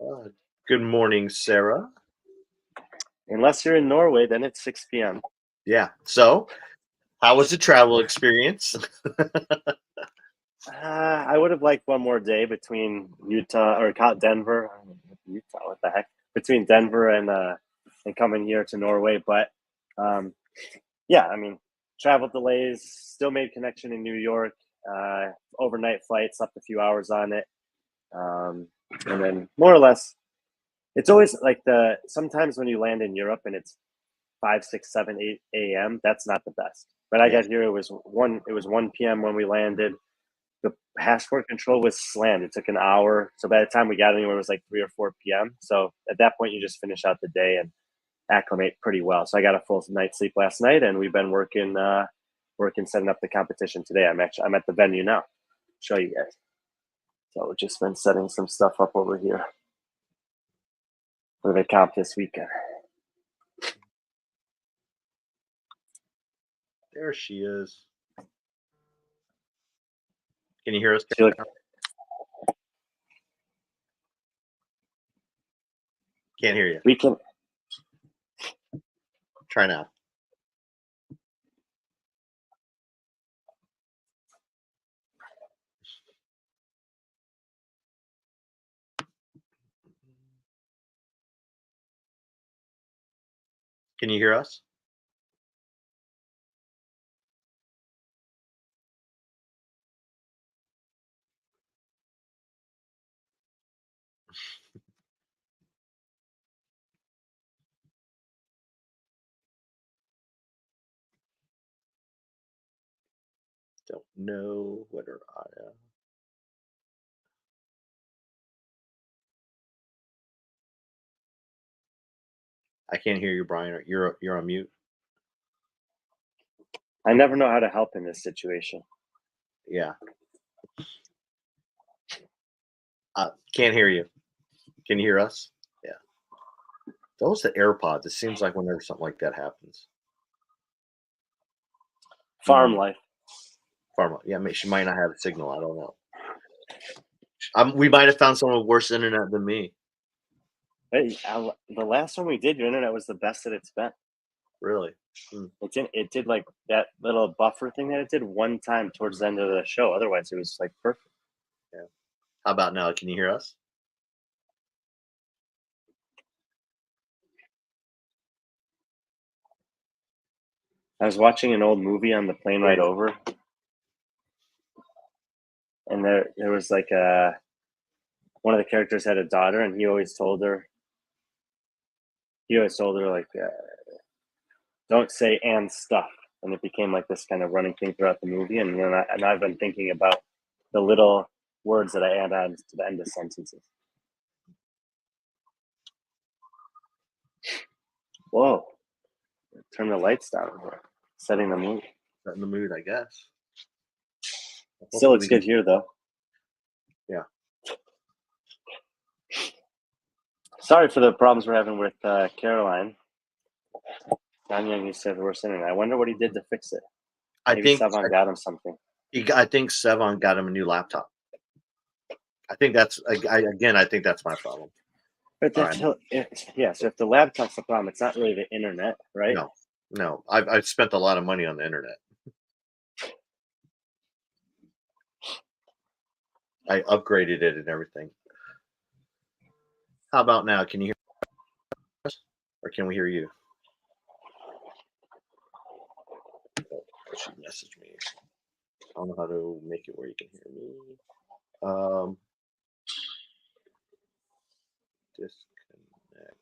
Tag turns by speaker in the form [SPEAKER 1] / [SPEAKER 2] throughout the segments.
[SPEAKER 1] Uh, Good morning, Sarah.
[SPEAKER 2] Unless you're in Norway, then it's 6 p.m.
[SPEAKER 1] Yeah. So, how was the travel experience?
[SPEAKER 2] I would have liked one more day between Denver, Utah. What the heck? Between Denver and coming here to Norway, but um, yeah, I mean, travel delays. Still made connection in New York. Overnight flight, slept a few hours on it, and then more or less, it's always like sometimes when you land in Europe and it's 5, 6, 7, 8 a.m. That's not the best. But I
[SPEAKER 1] Yeah.
[SPEAKER 2] got here. It was 1 p.m. when we landed. The passport control was slammed. It took an hour. So by the time we got anywhere, it was like 3 or 4 p.m. So at that point, you just finish out the day and acclimate pretty well. So I got a full night's sleep last night, and we've been working setting up the competition today. I'm at the venue now. Show you guys. So we've just been setting some stuff up over here for the comp this weekend.
[SPEAKER 1] There she is. Can you hear us?
[SPEAKER 2] She look,
[SPEAKER 1] Can't hear you.
[SPEAKER 2] we can.
[SPEAKER 1] Try now. Can you hear us? Don't know whether I can't hear you, Brian. You're on mute.
[SPEAKER 2] I never know how to help in this situation.
[SPEAKER 1] Yeah. Can't hear you. Can you hear us? Yeah. Those the AirPods. It seems like whenever something like that happens.
[SPEAKER 2] Farm life.
[SPEAKER 1] Yeah, she might not have a signal. I don't know. We might have found someone with worse internet than me.
[SPEAKER 2] Hey, the last one we did, your internet was the best that it's been.
[SPEAKER 1] Really?
[SPEAKER 2] It did like that little buffer thing that it did one time towards the end of the show. Otherwise, it was like perfect.
[SPEAKER 1] Yeah. How about now? Can you hear us?
[SPEAKER 2] I was watching an old movie on the plane ride over, and there was like one of the characters had a daughter, and he always told her like, don't say and stuff, and it became like this kind of running thing throughout the movie. And then I've been thinking about the little words that I add on to the end of sentences. Whoa! Turn the lights down here. Setting the mood.
[SPEAKER 1] Setting the mood, I guess.
[SPEAKER 2] Still looks good here, though.
[SPEAKER 1] Yeah.
[SPEAKER 2] Sorry for the problems we're having with Caroline. Tanya, you said we're sitting. I wonder what he did to fix it. Maybe Sevon got him something.
[SPEAKER 1] I think Sevon got him a new laptop. I think that's I think that's my problem.
[SPEAKER 2] But so if the laptop's the problem, it's not really the internet, right?
[SPEAKER 1] No. I've spent a lot of money on the internet. I upgraded it and everything. How about now? Can you hear us, or can we hear you? She messaged me. I don't know how to make it where you can hear me. Disconnect.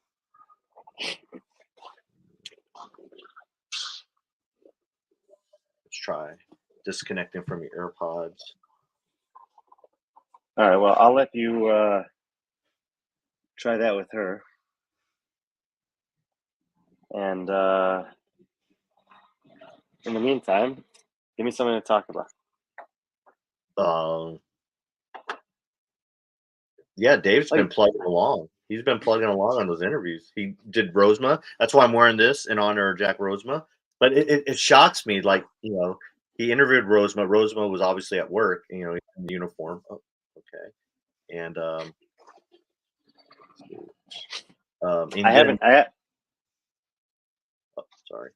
[SPEAKER 1] Let's try disconnecting from your AirPods.
[SPEAKER 2] All right. Well, I'll let you try that with her. And in the meantime, give me something to talk about.
[SPEAKER 1] Yeah, Dave's been plugging along. He's been plugging along on those interviews. He did Rosema. That's why I'm wearing this in honor of Jack Rosema. But it shocks me, like, he interviewed Rosema. Rosema was obviously at work, in uniform. Oh, okay. And
[SPEAKER 2] I haven't.
[SPEAKER 1] Sorry.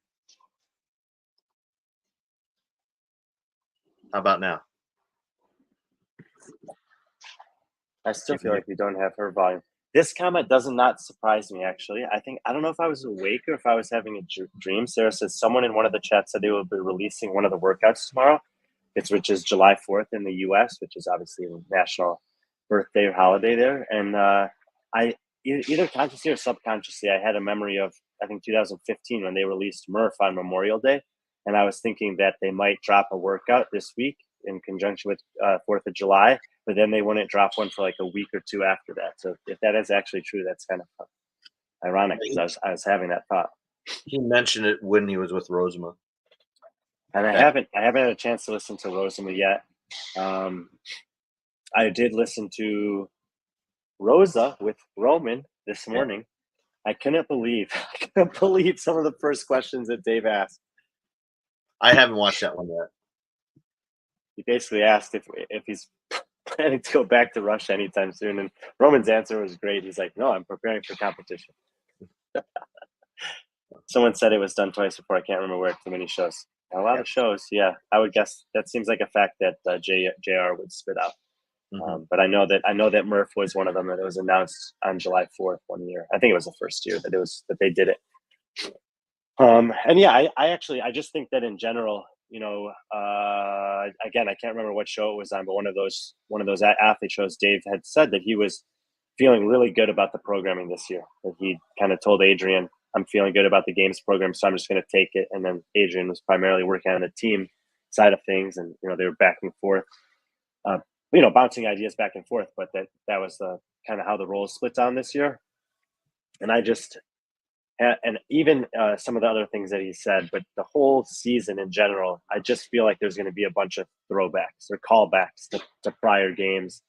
[SPEAKER 1] How about now?
[SPEAKER 2] I still feel like we don't have her volume. This comment does not surprise me, actually. I don't know if I was awake or if I was having a dream. Sarah says someone in one of the chats said they will be releasing one of the workouts tomorrow, which is July 4th in the US, which is obviously a national birthday or holiday there. And I either consciously or subconsciously, I had a memory of, I think, 2015 when they released Murph on Memorial Day. And I was thinking that they might drop a workout this week in conjunction with 4th of July, but then they wouldn't drop one for like a week or two after that. So if that is actually true, that's kind of ironic because I was having that thought.
[SPEAKER 1] He mentioned it when he was with Rosema.
[SPEAKER 2] And I haven't had a chance to listen to Rosema yet. I did listen to Rosa with Roman this morning. I couldn't believe some of the first questions that Dave asked.
[SPEAKER 1] I haven't watched that one yet.
[SPEAKER 2] He basically asked if he's planning to go back to Russia anytime soon, and Roman's answer was great. He's like, "No, I'm preparing for competition." Someone said it was done twice before. I can't remember where. Too many shows. A lot of shows. Yeah, I would guess that seems like a fact that JR would spit out.
[SPEAKER 1] Mm-hmm.
[SPEAKER 2] But I know that Murph was one of them, and it was announced on July 4th one year. I think it was the first year that they did it. And yeah, I just think that in general, again, I can't remember what show it was on, but one of those athlete shows, Dave had said that he was feeling really good about the programming this year. That he kind of told Adrian, "I'm feeling good about the games program, so I'm just going to take it." And then Adrian was primarily working on the team side of things, and they were back and forth, bouncing ideas back and forth. But that was the kind of how the roles split down this year. And and even some of the other things that he said, but the whole season in general, I just feel like there's going to be a bunch of throwbacks or callbacks to prior games.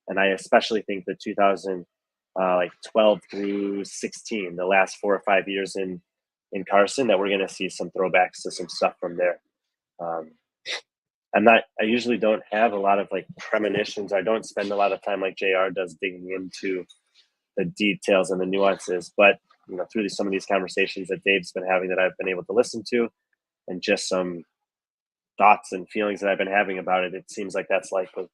[SPEAKER 2] And I especially think the 2012 through 16, the last 4 or 5 years in Carson, that we're going to see some throwbacks to some stuff from there. I usually don't have a lot of like premonitions. I don't spend a lot of time like JR does digging into the details and the nuances, but through some of these conversations that Dave's been having that I've been able to listen to, and just some thoughts and feelings that I've been having about it, it seems like that's likely.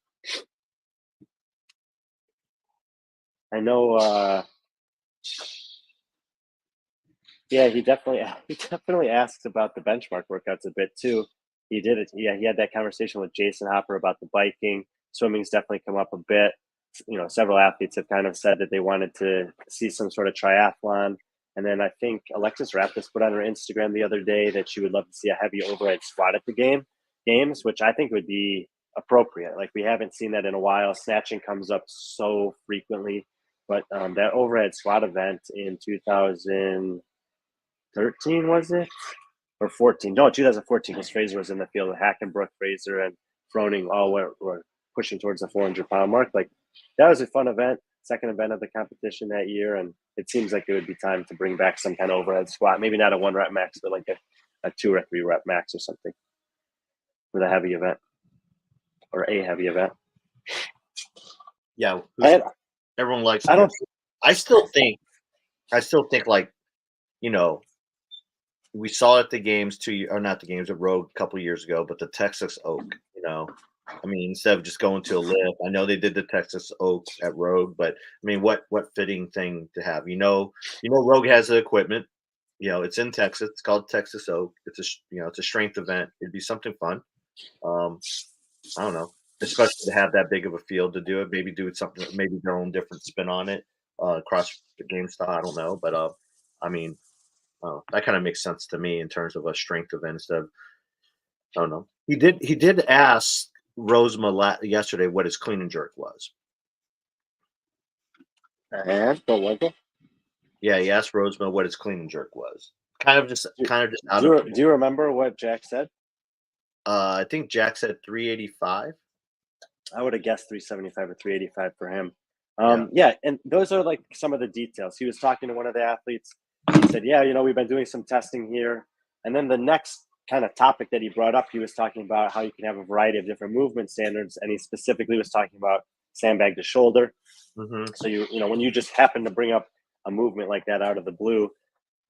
[SPEAKER 2] I know. Yeah, he definitely asks about the benchmark workouts a bit too. He did it. Yeah, he had that conversation with Jason Hopper about the biking. Swimming's definitely come up a bit. Several athletes have kind of said that they wanted to see some sort of triathlon. And then I think Alexis Raptis put on her Instagram the other day that she would love to see a heavy overhead squat at the games, which I think would be appropriate. Like, we haven't seen that in a while. Snatching comes up so frequently, but that overhead squat event in 2013, was it? Or 14? No, 2014, because Fraser was in the field. Hackenbrook, Fraser, and Froning all were pushing towards the 400-pound mark. Like, that was a fun event, second event of the competition that year, and it seems like it would be time to bring back some kind of overhead squat. Maybe not a 1-rep max, but like a 2 or 3-rep max or something with a heavy event or a heavy event.
[SPEAKER 1] Yeah, everyone likes. I still think like, we saw at the games not the games at Rogue a couple of years ago, but the Texas Oak. I mean, instead of just going to a lift, I know they did the Texas Oak at Rogue, but I mean, what fitting thing to have? Rogue has the equipment. It's in Texas. It's called Texas Oak. It's a strength event. It'd be something fun. I don't know, especially to have that big of a field to do it. Maybe do it something, maybe their own different spin on it. CrossFit Games style. I don't know, but I mean, that kind of makes sense to me in terms of a strength event instead of, I don't know. He did ask Rosema yesterday what his clean and jerk was.
[SPEAKER 2] And what was it?
[SPEAKER 1] Yeah, he asked Rosema what his clean and jerk was. Kind of just out
[SPEAKER 2] do
[SPEAKER 1] of.
[SPEAKER 2] Do you remember what Jack said?
[SPEAKER 1] I think Jack said 385. I
[SPEAKER 2] would have guessed 375 or 385 for him.
[SPEAKER 1] Yeah,
[SPEAKER 2] and those are like some of the details. He was talking to one of the athletes. He said, "Yeah, we've been doing some testing here." And then the next kind of topic that he brought up, he was talking about how you can have a variety of different movement standards, and he specifically was talking about sandbag to shoulder.
[SPEAKER 1] Mm-hmm.
[SPEAKER 2] So when you just happen to bring up a movement like that out of the blue,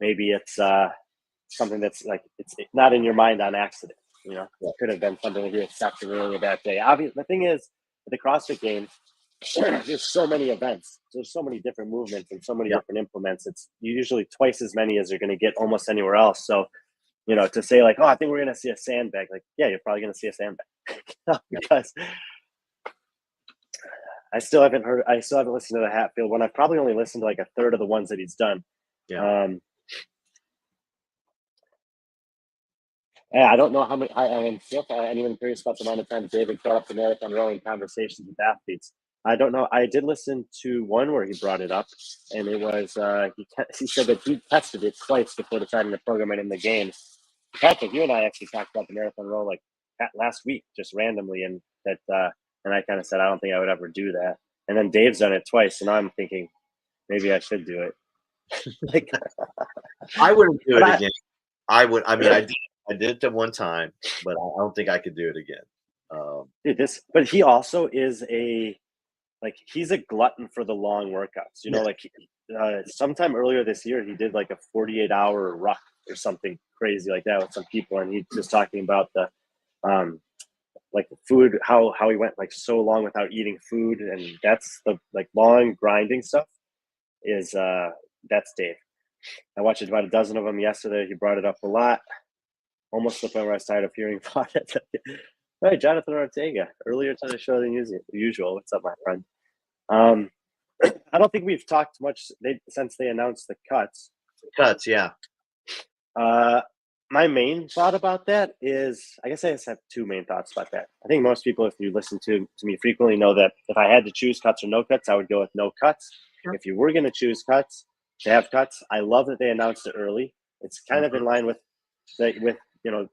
[SPEAKER 2] maybe it's something that's like it's not in your mind on accident. You know, it could have been something that you accepted earlier that day. Obviously, the thing is, the CrossFit Games, there's so many events, there's so many different movements and so many different implements. It's usually twice as many as you're going to get almost anywhere else. So, you know, to say like, oh, I think we're going to see a sandbag, like, yeah, you're probably going to see a sandbag because I still haven't listened to the Hatfield one. I've probably only listened to like a third of the ones that he's done.
[SPEAKER 1] Yeah.
[SPEAKER 2] Yeah, I don't know how many. I'm even curious about the amount of time David brought up the marathon rowing conversations with athletes. I don't know. I did listen to one where he brought it up, and it was he said that he tested it twice before deciding to program it in the games. Patrick, you and I actually talked about the marathon row like last week, just randomly, and I kind of said I don't think I would ever do that. And then Dave's done it twice, and I'm thinking maybe I should do it. Like,
[SPEAKER 1] I wouldn't do it again. I would. I mean, I did it one time, but I don't think I could do it again.
[SPEAKER 2] Dude, but he also is he's a glutton for the long workouts. You know, like sometime earlier this year, he did like a 48-hour ruck or something crazy like that with some people, and he was talking about the like the food, how he went like so long without eating food, and that's the like long grinding stuff is that's Dave. I watched about a dozen of them yesterday. He brought it up a lot, almost to the point where I was tired of hearing about it. All right, Jonathan Ortega, earlier to the show than usual. What's up, my friend? I don't think we've talked much since they announced the cuts.
[SPEAKER 1] Cuts, yeah.
[SPEAKER 2] My main thought about that is, I guess I just have two main thoughts about that. I think most people, if you listen to me frequently, know that if I had to choose cuts or no cuts, I would go with no cuts. Sure. If you were going to choose cuts, to have cuts, I love that they announced it early. It's kind of in line with you know,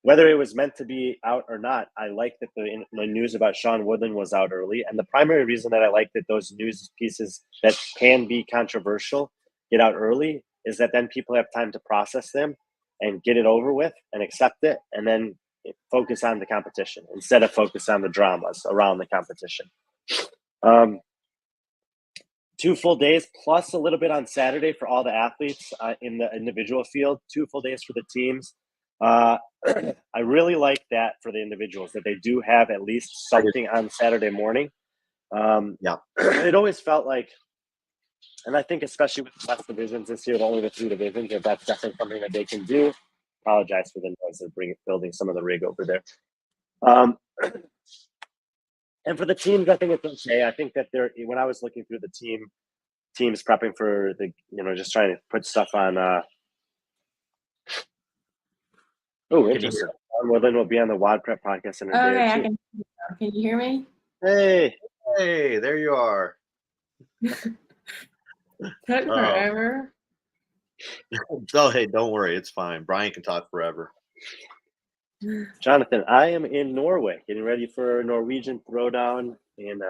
[SPEAKER 2] whether it was meant to be out or not. I like that the news about Sean Woodland was out early. And the primary reason that I like that those news pieces that can be controversial get out early is that then people have time to process them and get it over with and accept it, and then focus on the competition instead of focus on the dramas around the competition. 2 full days plus a little bit on Saturday for all the athletes in the individual field, 2 full days for the teams. I really like that for the individuals, that they do have at least something on Saturday morning. It always felt like, and I think especially with the less divisions this year, only the 3 divisions, if that's definitely something that they can do. Apologize for the noise of building some of the rig over there. And for the teams, I think it's okay. I think that when I was looking through the teams prepping for the, just trying to put stuff on. Interesting. Woodland will be on the WOD Prep podcast in a day or two.
[SPEAKER 3] Can you hear me?
[SPEAKER 1] Hey, there you are.
[SPEAKER 3] Took forever.
[SPEAKER 1] Oh, hey, don't worry. It's fine. Brian can talk forever.
[SPEAKER 2] Jonathan, I am in Norway getting ready for a Norwegian throwdown in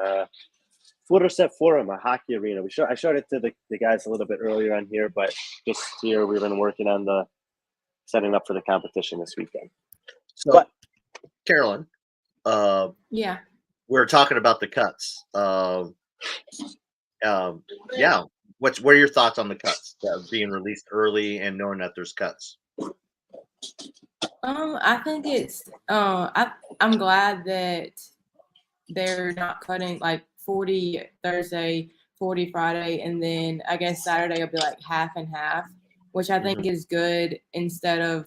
[SPEAKER 2] Furuset Forum, a hockey arena. I showed it to the guys a little bit earlier on here, but just here we've been working on the setting up for the competition this weekend.
[SPEAKER 1] So, Caroline,
[SPEAKER 3] yeah,
[SPEAKER 1] we're talking about the cuts. What are your thoughts on the cuts being released early and knowing that there's cuts?
[SPEAKER 3] I think it's I'm glad that they're not cutting like 40 Thursday, 40 Friday, and then I guess Saturday will be like half and half, which I think is good, instead of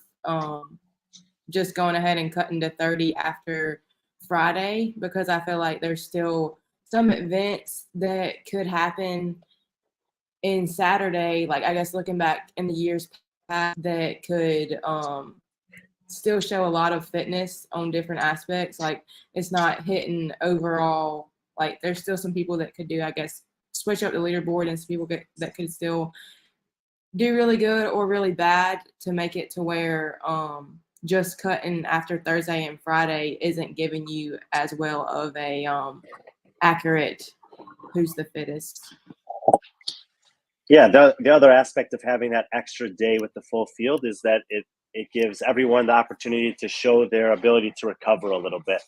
[SPEAKER 3] just going ahead and cutting to 30 after Friday, because I feel like there's still some events that could happen in Saturday, like I guess looking back in the years past, that could still show a lot of fitness on different aspects. Like it's not hitting overall, like there's still some people that could do, I guess, switch up the leaderboard, and some people that could still do really good or really bad, to make it to where just cutting after Thursday and Friday isn't giving you as well of a accurate who's the fittest.
[SPEAKER 2] Yeah, the other aspect of having that extra day with the full field is that it gives everyone the opportunity to show their ability to recover a little bit.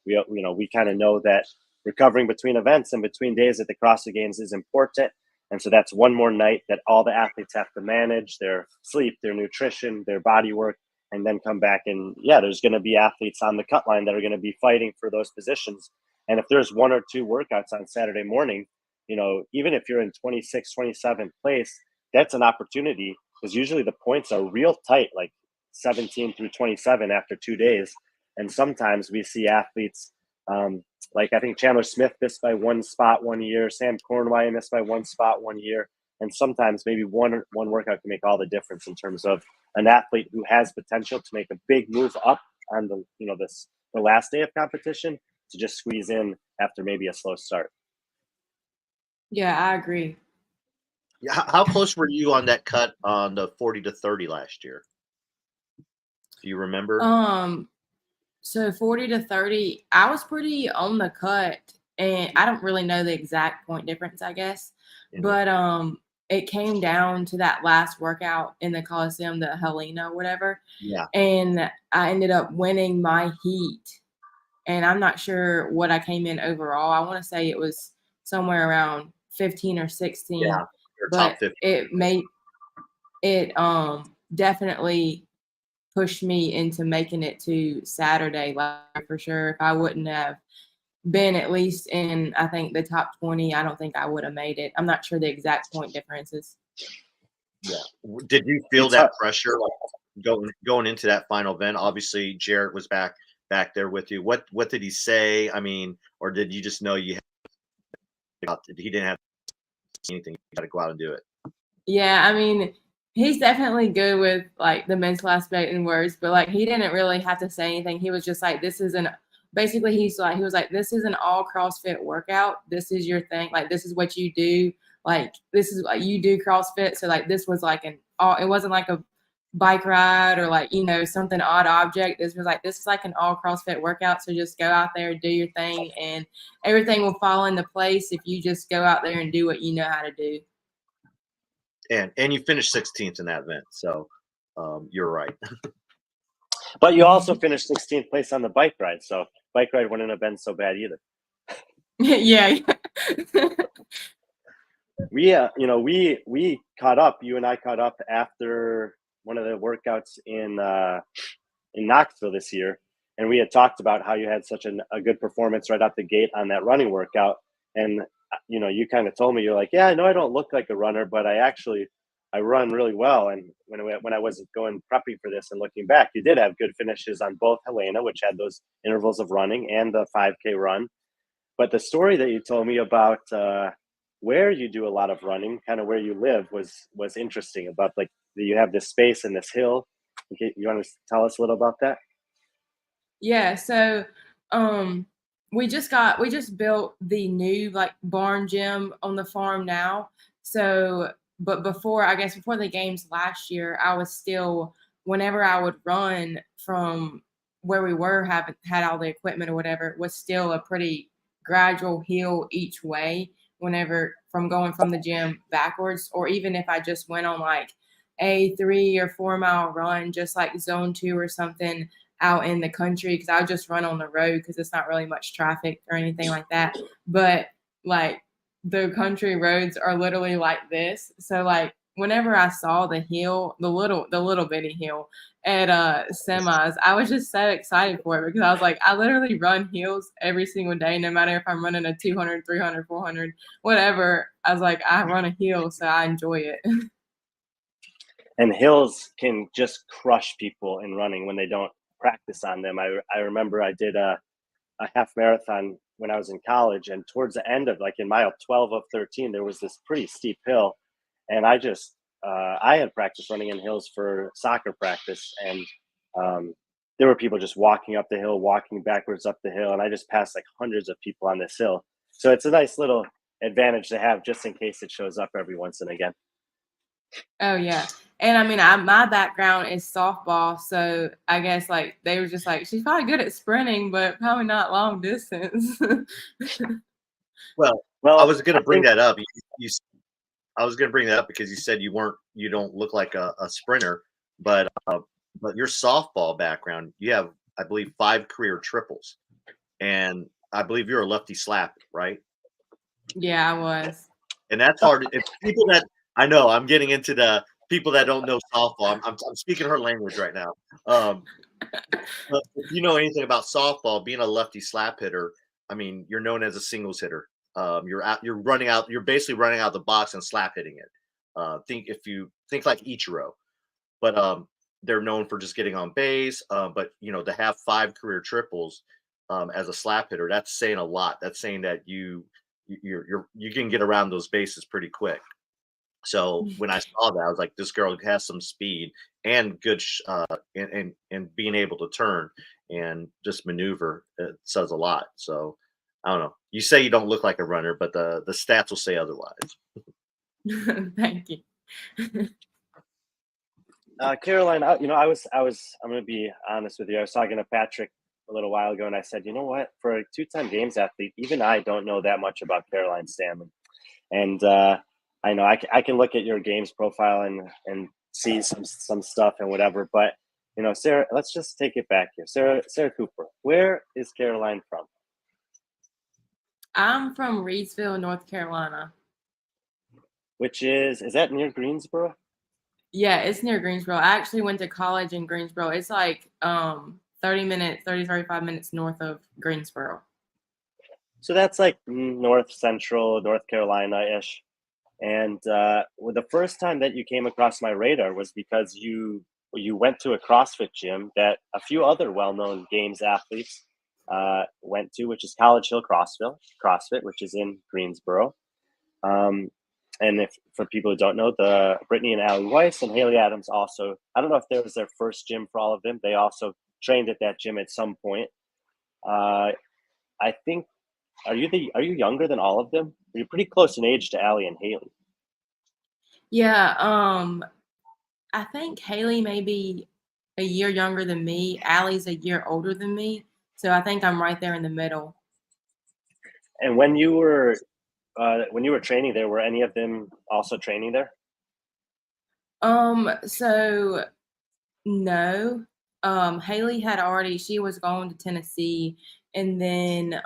[SPEAKER 2] We kind of know that recovering between events and between days at the CrossFit Games is important. And so that's one more night that all the athletes have to manage their sleep, their nutrition, their body work, and then come back. And yeah, there's going to be athletes on the cut line that are going to be fighting for those positions. And if there's 1 or 2 workouts on Saturday morning, you know, even if you're in 26th, 27th place, that's an opportunity, because usually the points are real tight, like 17 through 27 after 2 days. And sometimes we see athletes, like I think Chandler Smith missed by 1 spot 1 year, Sam Cornway missed by 1 spot 1 year. And sometimes maybe one workout can make all the difference in terms of an athlete who has potential to make a big move up on the, you know, the last day of competition, to just squeeze in after maybe a slow start.
[SPEAKER 3] Yeah, I agree.
[SPEAKER 1] Yeah, how close were you on that cut on the 40 to 30 last year? Do you remember?
[SPEAKER 3] So 40 to 30, I was pretty on the cut, and I don't really know the exact point difference, I guess.
[SPEAKER 1] Yeah.
[SPEAKER 3] But it came down to that last workout in the Coliseum, the Helena, whatever.
[SPEAKER 1] Yeah.
[SPEAKER 3] And I ended up winning my heat. And I'm not sure what I came in overall. I want to say it was somewhere around 15 or 16.
[SPEAKER 1] Yeah. Your
[SPEAKER 3] But
[SPEAKER 1] top 50.
[SPEAKER 3] it definitely pushed me into making it to Saturday, like, for sure. If I wouldn't have been at least in, I think, the top 20, I don't think I would have made it. I'm not sure the exact point differences.
[SPEAKER 1] Yeah. Did you feel that pressure, like going into that final event? Obviously, Jarrett was back there with you. What did he say? I mean, or did you just know he didn't have anything? You got to go out and do it.
[SPEAKER 3] Yeah, I mean, he's definitely good with like the mental aspect and words, but like he didn't really have to say anything. He was just like, this is basically he was like, this is an all CrossFit workout. This is your thing. Like, this is what you do. Like, this is like, you do CrossFit. So like, this was like it wasn't like a bike ride or like, you know, something odd object. This is like an all CrossFit workout. So just go out there, do your thing, and everything will fall into place if you just go out there and do what you know how to do.
[SPEAKER 1] And you finished 16th in that event, so you're right.
[SPEAKER 2] But you also finished 16th place on the bike ride, so bike ride wouldn't have been so bad either.
[SPEAKER 3] Yeah.
[SPEAKER 2] We caught up. You and I caught up after one of the workouts in Knoxville this year, and we had talked about how you had such a good performance right out the gate on that running workout. And you know, you kind of told me, you're like, yeah, I know I don't look like a runner, but I run really well. And when I was going prepping for this and looking back, you did have good finishes on both Helena, which had those intervals of running, and the 5K run. But the story that you told me about where you do a lot of running, kind of where you live, was interesting. About like you have this space and this hill. Okay, you want to tell us a little about that?
[SPEAKER 3] Yeah, so we just built the new like barn gym on the farm now. So, but before the games last year, I was still, whenever I would run from where we were, had all the equipment or whatever, it was still a pretty gradual hill each way, whenever from going from the gym backwards, or even if I just went on like a 3 or 4 mile run, just like zone 2 or something out in the country, because I would just run on the road because it's not really much traffic or anything like that. But like the country roads are literally like this. So like whenever I saw the hill, the little bitty hill at semis, I was just so excited for it, because I was like, I literally run hills every single day, no matter if I'm running a 200, 300, 400, whatever. I was like, I run a hill, so I enjoy it.
[SPEAKER 2] And hills can just crush people in running when they don't practice on them. I remember I did a half marathon when I was in college, and towards the end of, like, in mile 12 of 13, there was this pretty steep hill, and I had practiced running in hills for soccer practice, and there were people just walking up the hill, walking backwards up the hill, and I just passed like hundreds of people on this hill. So it's a nice little advantage to have, just in case it shows up every once and again.
[SPEAKER 3] Oh yeah. And I mean, my background is softball, so I guess like they were just like, she's probably good at sprinting, but probably not long distance.
[SPEAKER 1] Well, I was going to bring that up. I was going to bring that up because you said you don't look like a sprinter, but your softball background, you have, I believe, 5 career triples, and I believe you're a lefty slap, right?
[SPEAKER 3] Yeah, I was.
[SPEAKER 1] and that's hard. If people that I know, I'm getting into the people that don't know softball. I'm speaking her language right now. But if you know anything about softball, being a lefty slap hitter, I mean, you're known as a singles hitter. You're running out. You're basically running out the box and slap hitting it. Think if you think like Ichiro, but they're known for just getting on base. But to have 5 career triples as a slap hitter, that's saying a lot. That's saying that you can get around those bases pretty quick. So when I saw that, I was like, this girl has some speed and good and being able to turn and just maneuver. It says a lot. So I don't know. You say you don't look like a runner, but the stats will say otherwise.
[SPEAKER 3] Thank you.
[SPEAKER 2] Caroline, I'm going to be honest with you. I was talking to Patrick a little while ago, and I said, you know what? For a 2-time games athlete, even I don't know that much about Caroline Stanley. And I know I can look at your games profile and see some stuff and whatever. But, Sarah, let's just take it back here. Sarah Cooper, where is Caroline from?
[SPEAKER 3] I'm from Reidsville, North Carolina.
[SPEAKER 2] Which is that near Greensboro?
[SPEAKER 3] Yeah, it's near Greensboro. I actually went to college in Greensboro. It's like 35 minutes north of Greensboro.
[SPEAKER 2] So that's like north central North Carolina-ish. And the first time that you came across my radar was because you went to a CrossFit gym that a few other well-known games athletes went to, which is College Hill CrossFit, which is in Greensboro. And if for people who don't know, the Brittany and Allie Weiss and Haley Adams also, I don't know if there was their first gym for all of them. They also trained at that gym at some point. I think, are you younger than all of them? You're pretty close in age to Allie and Haley.
[SPEAKER 3] Yeah, I think Haley may be a year younger than me. Allie's a year older than me. So I think I'm right there in the middle.
[SPEAKER 2] And when you were training there, were any of them also training there?
[SPEAKER 3] So no. Haley she was going to Tennessee, and then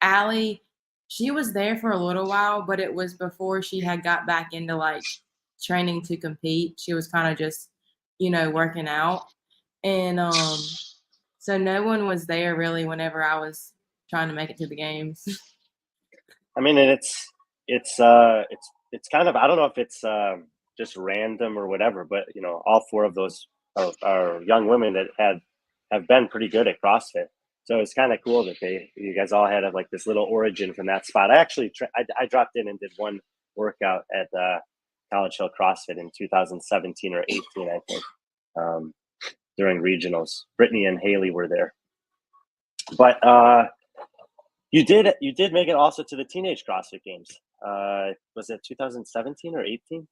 [SPEAKER 3] Allie, she was there for a little while, but it was before she had got back into like training to compete. She was kind of just, working out. And so no one was there really whenever I was trying to make it to the games.
[SPEAKER 2] I mean, and it's kind of, I don't know if it's just random or whatever, but all 4 of those are young women that have been pretty good at CrossFit. So it's kind of cool that you guys all had like this little origin from that spot. I actually I dropped in and did one workout at College Hill CrossFit in 2017 or 18, I think, during regionals. Brittany and Haley were there, but you did make it also to the Teenage CrossFit Games. Was it 2017 or 18?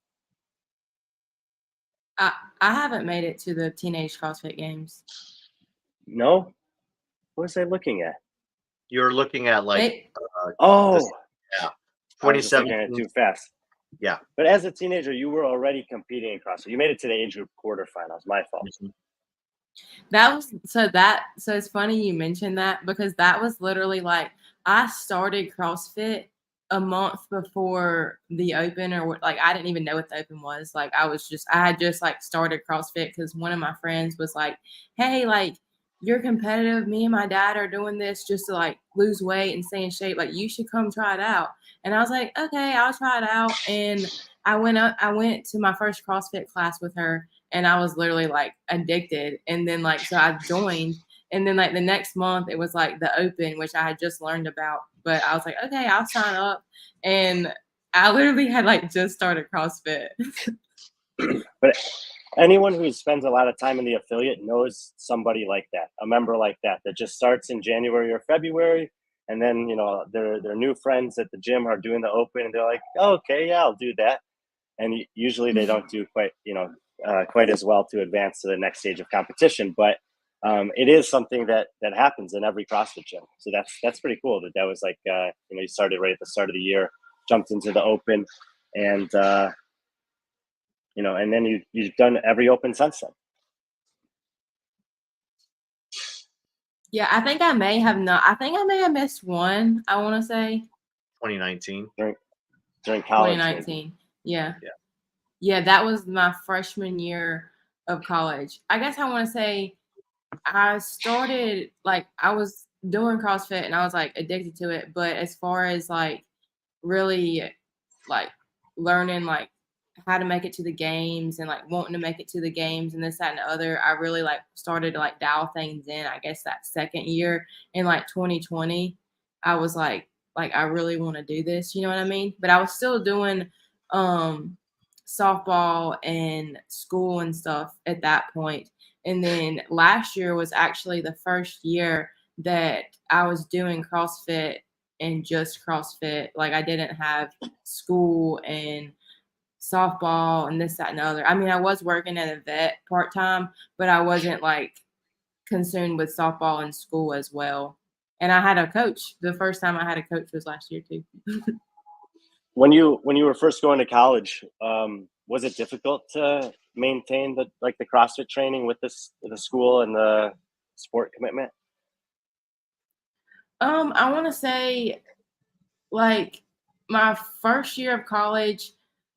[SPEAKER 3] I haven't made it to the Teenage CrossFit Games.
[SPEAKER 2] No? What was I looking at?
[SPEAKER 1] You're looking at like
[SPEAKER 2] 2017. Too fast.
[SPEAKER 1] Yeah.
[SPEAKER 2] But as a teenager, you were already competing in CrossFit. You made it to the age group quarterfinals. My fault.
[SPEAKER 3] Mm-hmm. So it's funny you mentioned that, because that was literally like I started CrossFit a month before the Open, or like I didn't even know what the Open was. Like I had just like started CrossFit because one of my friends was like, hey, like you're competitive. Me and my dad are doing this just to like lose weight and stay in shape. Like you should come try it out. And I was like, okay, I'll try it out. And I went to my first CrossFit class with her, and I was literally like addicted. And then like, so I joined, and then like the next month it was like the Open, which I had just learned about, but I was like, okay, I'll sign up. And I literally had like just started CrossFit.
[SPEAKER 2] But anyone who spends a lot of time in the affiliate knows somebody like that, a member like that just starts in January or February. And then, their new friends at the gym are doing the Open, and they're like, oh, okay, yeah, I'll do that. And usually they don't do quite as well to advance to the next stage of competition. But it is something that happens in every CrossFit gym. So that's pretty cool that was like, you started right at the start of the year, jumped into the Open, and, and then you've done every Open since then.
[SPEAKER 3] Yeah, I think I may have missed one, I want to say.
[SPEAKER 1] 2019.
[SPEAKER 2] during college.
[SPEAKER 3] 2019. Yeah.
[SPEAKER 1] Yeah.
[SPEAKER 3] Yeah, that was my freshman year of college. I guess I want to say I started like I was doing CrossFit and I was like addicted to it, but as far as like really like learning like how to make it to the games and like wanting to make it to the games and this, that, and the other, I really like started to like dial things in. I guess that second year in like 2020, I was like I really want to do this, you know what I mean? But I was still doing softball and school and stuff at that point. And then last year was actually the first year that I was doing CrossFit and just CrossFit. Like I didn't have school and softball and this, that, and the other. I mean, I was working at a vet part-time, but I wasn't like consumed with softball and school as well. And I had a coach. The first time I had a coach was last year too.
[SPEAKER 2] When you were first going to college, was it difficult to maintain the CrossFit training with the school and the sport commitment?
[SPEAKER 3] I want to say like my first year of college,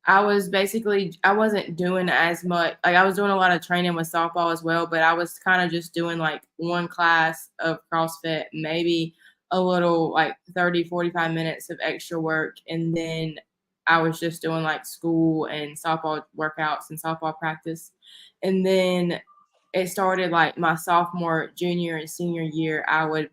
[SPEAKER 3] I wasn't doing as much. Like I was doing a lot of training with softball as well, but I was kind of just doing like one class of CrossFit, maybe a little like 30, 45 minutes of extra work. And then I was just doing like school and softball workouts and softball practice. And then it started like my sophomore, junior, and senior year, I was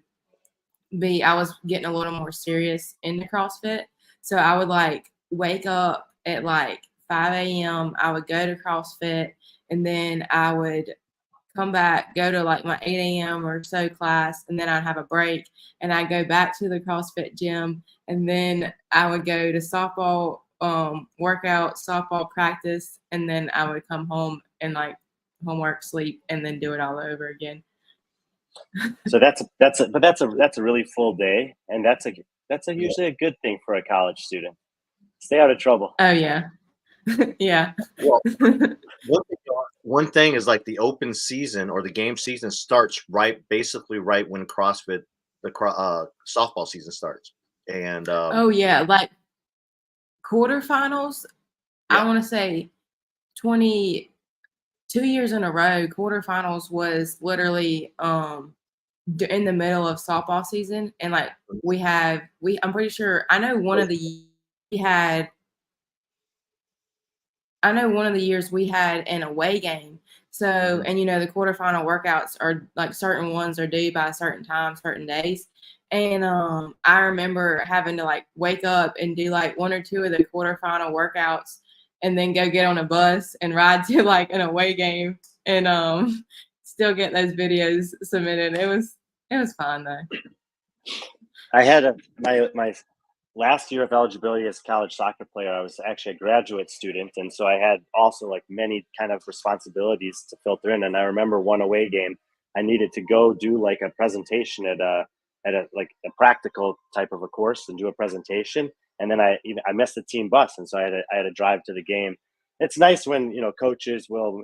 [SPEAKER 3] getting a little more serious into CrossFit. So I would like wake up at like 5 a.m. I would go to CrossFit and then I would come back, go to like my 8 a.m. or so class, and then I'd have a break and I'd go back to the CrossFit gym and then I would go to softball workout, softball practice, and then I would come home and like homework, sleep, and then do it all over again.
[SPEAKER 2] So that's a really full day, and that's usually a good thing for a college student. Stay out of trouble.
[SPEAKER 3] Oh yeah. Yeah.
[SPEAKER 1] Well, one thing is like the open season or the game season starts basically right when CrossFit, softball season starts. And
[SPEAKER 3] Oh yeah, like quarterfinals.
[SPEAKER 1] Yeah.
[SPEAKER 3] I want to say 22 years in a row. Quarterfinals was literally in the middle of softball season, and like I'm pretty sure I know one of the we had. I know one of the years we had an away game. So, and the quarterfinal workouts are like certain ones are due by a certain time, certain days. And I remember having to like wake up and do like one or two of the quarterfinal workouts and then go get on a bus and ride to like an away game and still get those videos submitted. It was fun though.
[SPEAKER 2] I had my last year of eligibility as a college soccer player. I was actually a graduate student, and so I had also like many kind of responsibilities to filter in. And I remember one away game, I needed to go do like a presentation at a like a practical type of a course and do a presentation. And then I missed the team bus, and so I had to drive to the game. It's nice when coaches will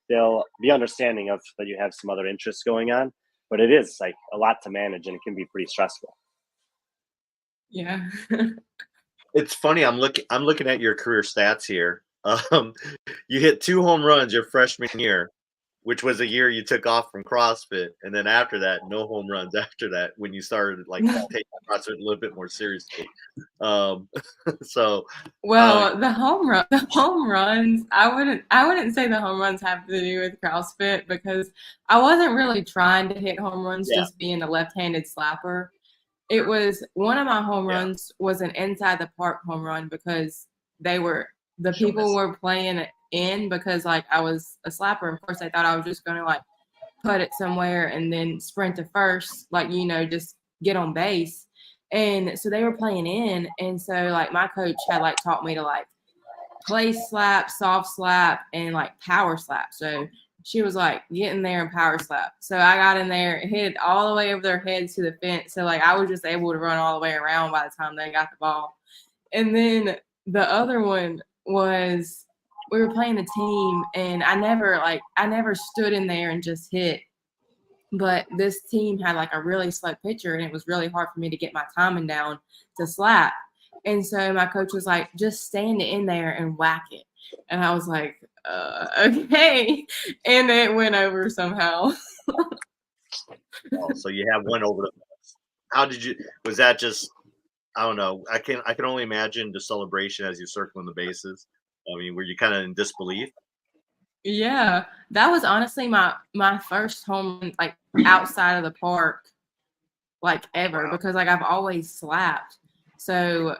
[SPEAKER 2] they'll be understanding of that you have some other interests going on, but it is like a lot to manage and it can be pretty stressful.
[SPEAKER 3] Yeah.
[SPEAKER 1] it's funny. I'm looking at your career stats here. You hit 2 home runs your freshman year, which was a year you took off from CrossFit, and then after that, no home runs after that when you started like taking CrossFit a little bit more seriously. So,
[SPEAKER 3] well, the home runs, I wouldn't say the home runs have to do with CrossFit because I wasn't really trying to hit home runs, just being a left-handed slapper. It was one of my home runs was an inside the park home run because people were playing in because like I was a slapper. Of course, they thought I was just gonna like put it somewhere and then sprint to first, like just get on base. And so they were playing in, and so like my coach had like taught me to like play slap, soft slap, and like power slap. So she was like, get in there and power slap. So I got in there, hit all the way over their heads to the fence. So like I was just able to run all the way around by the time they got the ball. And then the other one was we were playing a team, and I never stood in there and just hit. But this team had like a really slow pitcher, and it was really hard for me to get my timing down to slap. And so my coach was like, just stand in there and whack it. And I was like, okay. And it went over somehow.
[SPEAKER 1] Oh, so you have one over the fence. How did you? Was that just? I don't know. I can only imagine the celebration as you're circling the bases. I mean, were you kind of in disbelief?
[SPEAKER 3] Yeah, that was honestly my first home run, like outside of the park, like ever,
[SPEAKER 1] Wow.
[SPEAKER 3] because like I've always slapped. So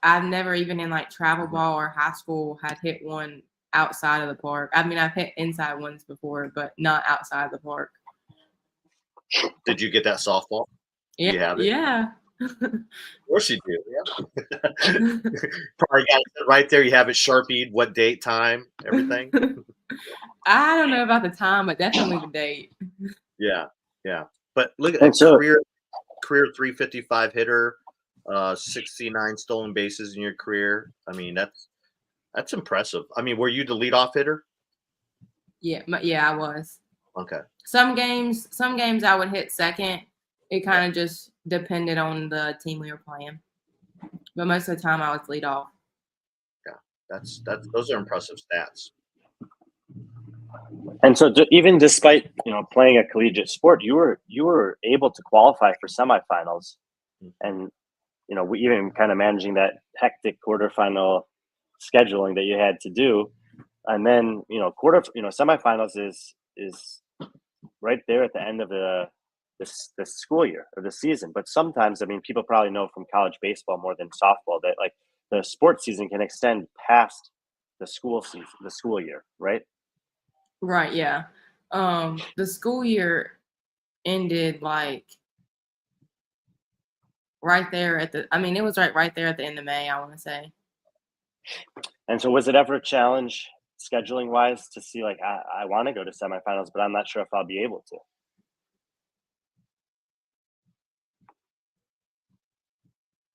[SPEAKER 3] I've never even in like travel ball or high school had hit one outside of the park. I mean, I've hit inside ones before, but not outside the park.
[SPEAKER 1] Did you get that softball?
[SPEAKER 3] Yeah,
[SPEAKER 1] You have it?
[SPEAKER 3] yeah.
[SPEAKER 1] Of course you do. Yeah. Probably got it right there. You have it sharpied. What date, time, everything.
[SPEAKER 3] I don't know about the time, but definitely the date.
[SPEAKER 1] Yeah, yeah. But look at
[SPEAKER 2] And
[SPEAKER 1] that
[SPEAKER 2] so,
[SPEAKER 1] career 355 hitter, 69 stolen bases in your career. I mean, that's impressive. I mean, were you the leadoff hitter?
[SPEAKER 3] Yeah, yeah, I was.
[SPEAKER 1] Okay.
[SPEAKER 3] Some games I would hit second. It kind of just depended on the team we were playing. But most of the time I was lead off.
[SPEAKER 1] Yeah, that's those are impressive stats.
[SPEAKER 2] and so even despite playing a collegiate sport, you were able to qualify for semifinals, and we even kind of managing that hectic quarterfinal scheduling that you had to do, and then semifinals is right there at the end of the school year or the season. But sometimes, I mean, people probably know from college baseball more than softball that like the sports season can extend past the school season, the school year, right?
[SPEAKER 3] Right, yeah. The school year ended like right there at the it was right there at the end of May, I want to say.
[SPEAKER 2] And so, was it ever a challenge scheduling wise to see like I want to go to semifinals, but I'm not sure if I'll be able to?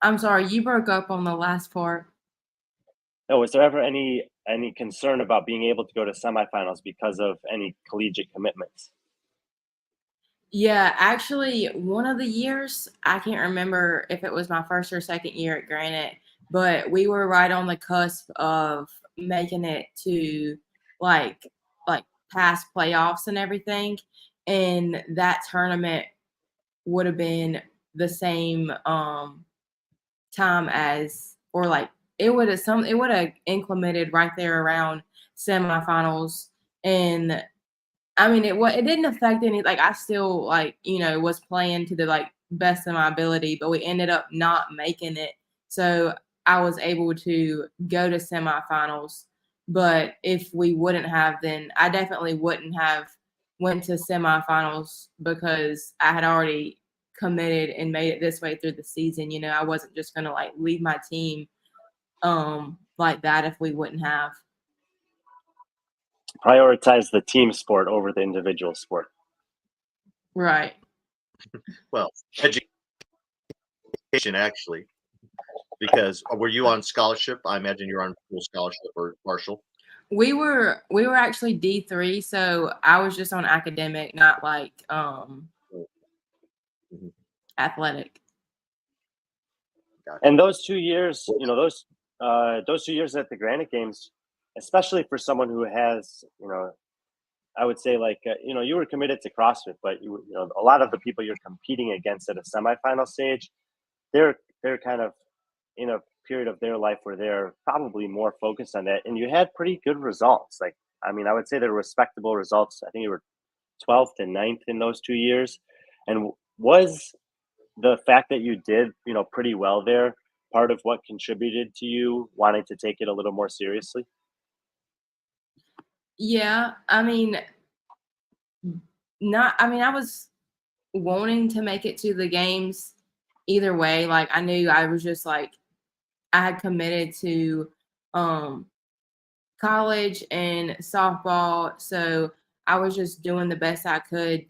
[SPEAKER 3] I'm sorry, you broke up on the last part.
[SPEAKER 2] No, was there ever any concern about being able to go to semifinals because of any collegiate commitments?
[SPEAKER 3] Yeah, actually, one of the years, I can't remember if it was my first or second year at Granite, but we were right on the cusp of making it to like like past playoffs and everything. And that tournament would have been the same time as or like it would have incremented right there around semifinals. And I mean, it didn't affect any. Like, I still was playing to the best of my ability, but we ended up not making it. So I was able to go to semifinals. But if we wouldn't have, then I definitely wouldn't have went to semifinals because I had already committed and made it this way through the season. I wasn't just gonna leave my team like that if we wouldn't have.
[SPEAKER 2] Prioritize the team sport over the individual sport.
[SPEAKER 3] Right.
[SPEAKER 1] Well, education actually, because were you on scholarship? I imagine you're on full scholarship or partial.
[SPEAKER 3] We were actually D3, so I was just on academic, not athletic.
[SPEAKER 1] Gotcha.
[SPEAKER 2] And those 2 years, those 2 years at the Granite Games, especially for someone who has, I would say you were committed to CrossFit, but a lot of the people you're competing against at a semifinal stage, they're kind of in a period of their life where they're probably more focused on that. And you had pretty good results. Like, I mean, I would say they're respectable results. I think you were 12th and 9th in those 2 years. And was the fact that you did, pretty well there part of what contributed to you wanting to take it a little more seriously?
[SPEAKER 3] Yeah, I mean, I was wanting to make it to the games either way. Like, I knew I was just I had committed to college and softball, so I was just doing the best I could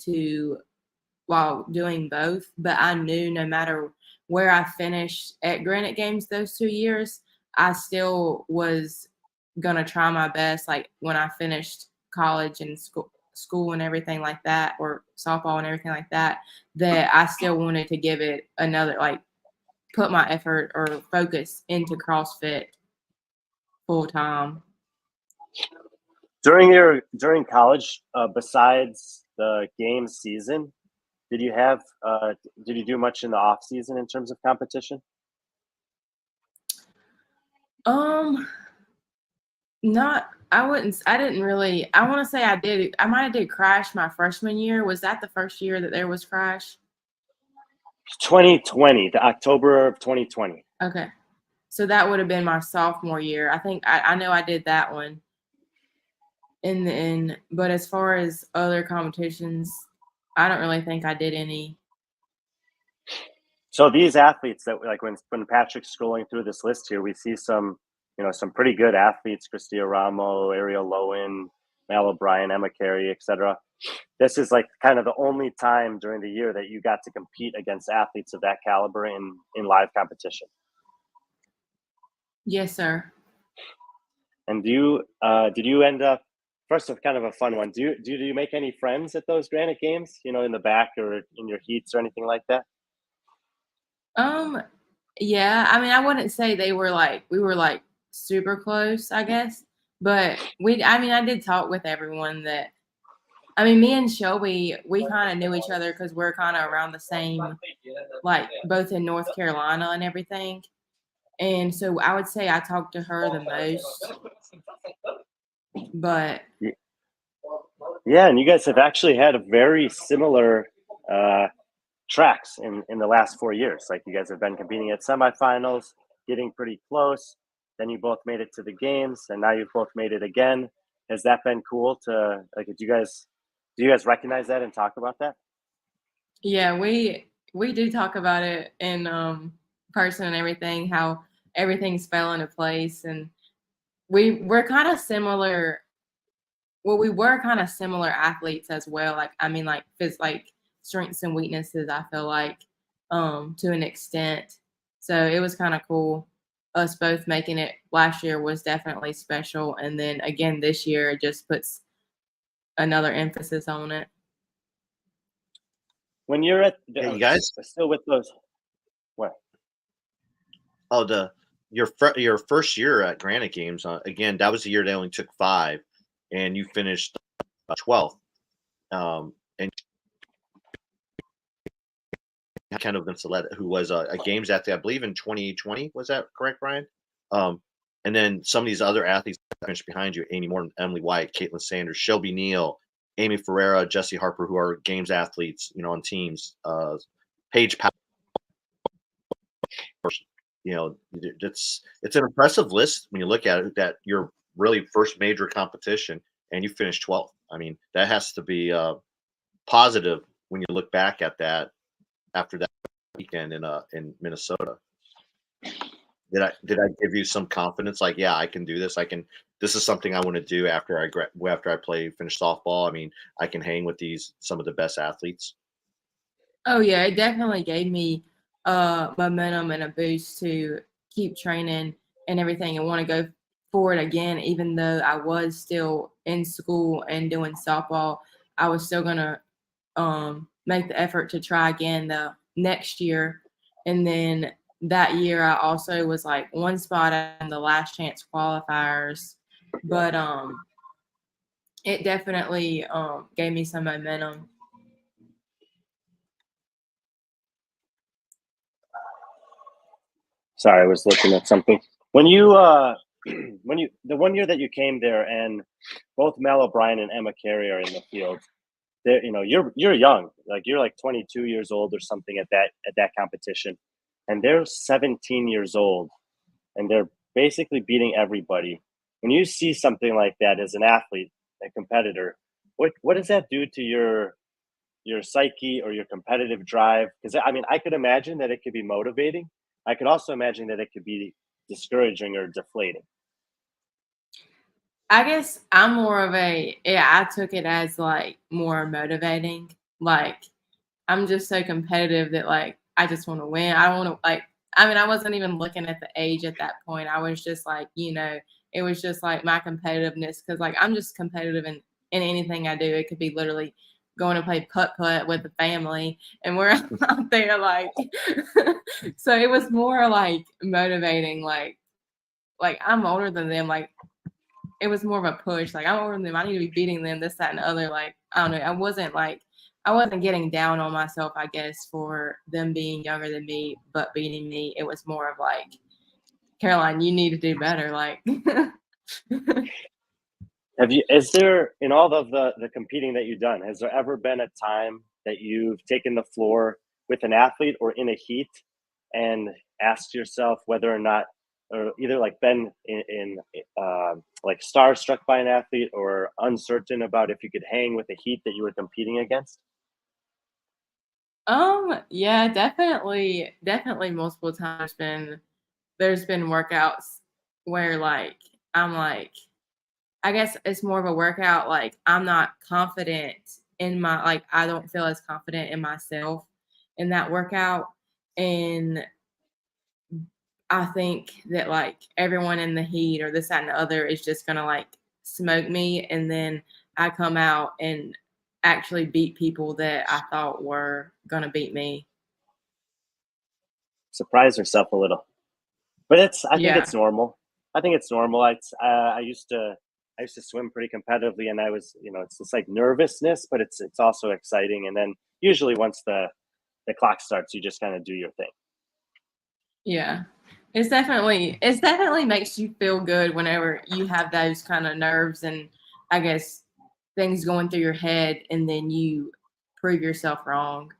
[SPEAKER 3] while doing both. But I knew no matter where I finished at Granite Games those 2 years, I still was gonna try my best. Like when I finished college and school and everything like that, or softball and everything like that, that I still wanted to give it another put my effort or focus into CrossFit full time.
[SPEAKER 2] During college, besides the games season, did you do much in the off season in terms of competition?
[SPEAKER 3] I didn't really. I want to say I did. I might have did Crash my freshman year. Was that the first year that there was Crash?
[SPEAKER 2] 2020, the October of 2020.
[SPEAKER 3] Okay. So that would have been my sophomore year. I think I know I did that one. But as far as other competitions, I don't really think I did any.
[SPEAKER 2] So these athletes that like when Patrick's scrolling through this list here, we see some pretty good athletes: Christia Ramo, Ariel Lowen, Mal O'Brien, Emma Carey, etc. This is like kind of the only time during the year that you got to compete against athletes of that caliber in live competition.
[SPEAKER 3] Yes, sir.
[SPEAKER 2] And did you end up, first of kind of a fun one, do you make any friends at those Granite Games, in the back or in your heats or anything like that?
[SPEAKER 3] Yeah, I mean, I wouldn't say we were like super close, I guess, but I did talk with everyone me and Shelby, we kind of knew each other because we're kind of around the same, like both in North Carolina and everything. And so I would say I talked to her the most, but
[SPEAKER 2] yeah, and you guys have actually had a very similar tracks in the last 4 years. Like you guys have been competing at semifinals, getting pretty close. Then you both made it to the games, and now you've both made it again. Has that been cool to like? Do you guys recognize that and talk about that?
[SPEAKER 3] yeah, we do talk about it in person and everything, how everything's fell into place, and we're kind of similar. Well, we were kind of similar athletes as well. Like strengths and weaknesses, I feel like, to an extent. So it was kind of cool. Us both making it last year was definitely special. And then again, this year it just puts another emphasis on it.
[SPEAKER 2] When you're at
[SPEAKER 1] you guys
[SPEAKER 2] still with those, what?
[SPEAKER 1] Oh, your first year at Granite Games, again, that was the year they only took 5, and you finished 12th. And kind of Vinceletta, who was a games athlete, I believe in 2020. Was that correct, Brian? And then some of these other athletes that finished behind you: Amy Morton, Emily White, Caitlin Sanders, Shelby Neal, Amy Ferreira, Jesse Harper, who are games athletes, on teams. Paige Powell. It's an impressive list when you look at it. That your really first major competition, and you finished 12th. I mean, that has to be positive when you look back at that after that weekend in Minnesota. Did I give you some confidence? Like, yeah, I can do this. This is something I want to do after I finish softball. I mean, I can hang with some of the best athletes.
[SPEAKER 3] Oh yeah, it definitely gave me momentum and a boost to keep training and everything and want to go forward again. Even though I was still in school and doing softball, I was still gonna make the effort to try again the next year. And then that year I also was like one spot in the last chance qualifiers, but it definitely gave me some momentum.
[SPEAKER 2] Sorry, I was looking at something. When you the one year that you came there, and both Mal O'Brien and Emma Carey are in the field. You're young, like you're like 22 years old or something at that competition, and they're 17 years old, and they're basically beating everybody. When you see something like that as an athlete, a competitor, what does that do to your psyche or your competitive drive? Because I mean, I could imagine that it could be motivating. I could also imagine that it could be discouraging or deflating.
[SPEAKER 3] I guess I'm more of I took it as like more motivating. Like I'm just so competitive that like I just want to win. I want to I wasn't even looking at the age at that point. I was just like, it was just like my competitiveness because like I'm just competitive in anything I do. It could be literally going to play putt-putt with the family, and we're out there like so it was more like motivating, like I'm older than them, like it was more of a push, like I'm older than them, I need to be beating them, this, that, and the other. Like I don't know, I wasn't getting down on myself, I guess, for them being younger than me but beating me. It was more of like, Caroline, you need to do better. Like
[SPEAKER 2] Is there, in all of the competing that you've done, has there ever been a time that you've taken the floor with an athlete or in a heat and asked yourself whether or not, or either like been in like starstruck by an athlete or uncertain about if you could hang with the heat that you were competing against?
[SPEAKER 3] Yeah, definitely multiple times there's been workouts where like I'm like, I guess it's more of a workout, like I'm not confident in my, like I don't feel as confident in myself in that workout. And I think that like everyone in the heat or this, that, and the other is just gonna like smoke me, and then I come out and actually beat people that I thought were gonna beat me.
[SPEAKER 2] Surprise yourself a little. But I think
[SPEAKER 3] Yeah.
[SPEAKER 2] it's normal. I think it's normal. I used to swim pretty competitively, and I was, it's just like nervousness, but it's also exciting. And then usually once the clock starts, you just kind of do your thing.
[SPEAKER 3] Yeah. It's definitely makes you feel good whenever you have those kind of nerves and I guess things going through your head, and then you prove yourself wrong.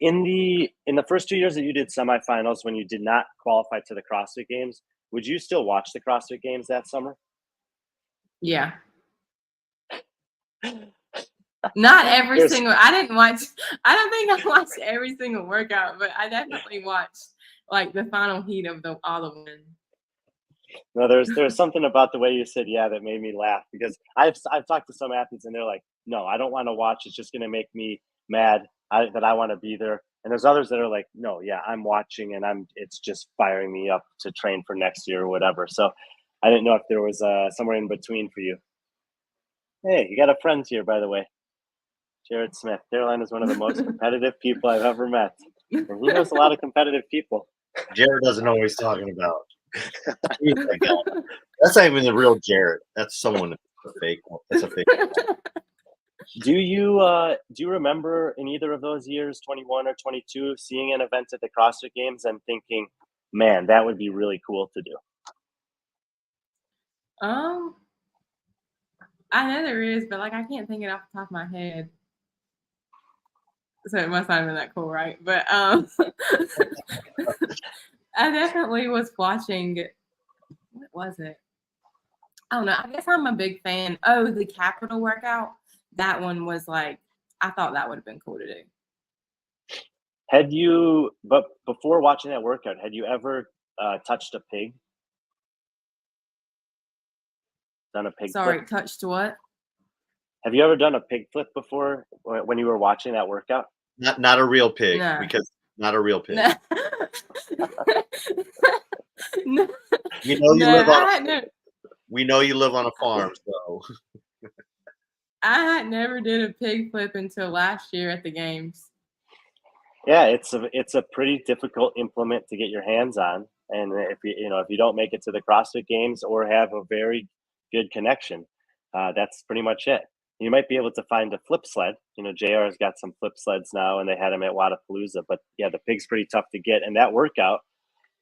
[SPEAKER 2] In the first 2 years that you did semifinals, when you did not qualify to the CrossFit Games, would you still watch the CrossFit Games that summer?
[SPEAKER 3] Yeah. Not every single. I don't think I watched every single workout, but I definitely watched like the final heat of all the women.
[SPEAKER 2] No, there's something about the way you said yeah that made me laugh, because I've talked to some athletes and they're like, no, I don't want to watch. It's just going to make me mad that I want to be there. And there's others that are like, no, yeah, I'm watching and it's just firing me up to train for next year or whatever. So I didn't know if there was somewhere in between for you. Hey, you got a friend here, by the way. Jared Smith. Caroline is one of the most competitive people I've ever met. And he knows a lot of competitive people.
[SPEAKER 1] Jared doesn't know what he's talking about. That's not even the real Jared. That's someone, a fake one. That's a fake one.
[SPEAKER 2] Do you remember in either of those years, 21 or 22, seeing an event at the CrossFit Games and thinking, man, that would be really cool to do?
[SPEAKER 3] I know there is, but like I can't think it off the top of my head. So it must not have been that cool, right? But I definitely was watching. What was it? I don't know. I guess I'm a big fan. Oh, the Capital workout. That one was like, I thought that would have been cool to do.
[SPEAKER 2] But before watching that workout, had you ever touched a pig? Done a pig
[SPEAKER 3] Sorry,
[SPEAKER 2] flip?
[SPEAKER 3] touched what?
[SPEAKER 2] Have you ever done a pig flip before when you were watching that workout?
[SPEAKER 1] Not a real pig,
[SPEAKER 3] No.
[SPEAKER 1] because not a real pig.
[SPEAKER 3] No. No.
[SPEAKER 1] You know you
[SPEAKER 3] No,
[SPEAKER 1] live on. We know you live on a farm, so.
[SPEAKER 3] I had never did a pig flip until last year at the games.
[SPEAKER 2] Yeah, it's a pretty difficult implement to get your hands on, and if you don't make it to the CrossFit Games or have a very good connection, that's pretty much it. You might be able to find a flip sled. JR has got some flip sleds now, and they had them at Wadapalooza. But yeah, the pig's pretty tough to get, and that workout,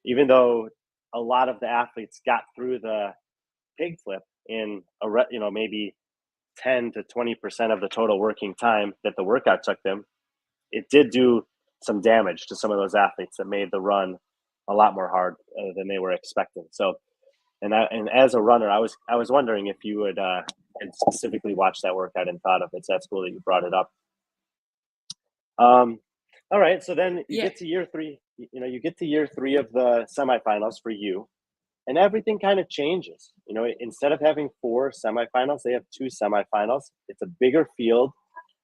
[SPEAKER 2] even though a lot of the athletes got through the pig flip in maybe 10 to 20% of the total working time that the workout took them, it did do some damage to some of those athletes that made the run a lot more hard than they were expecting. So, and as a runner, I was wondering if you would and specifically watch that workout and thought of it. So that's cool that you brought it up. All right, so then you get to year three. You get to year three of the semifinals for you, and everything kind of changes. Instead of having 4 semifinals, they have 2 semifinals. It's a bigger field,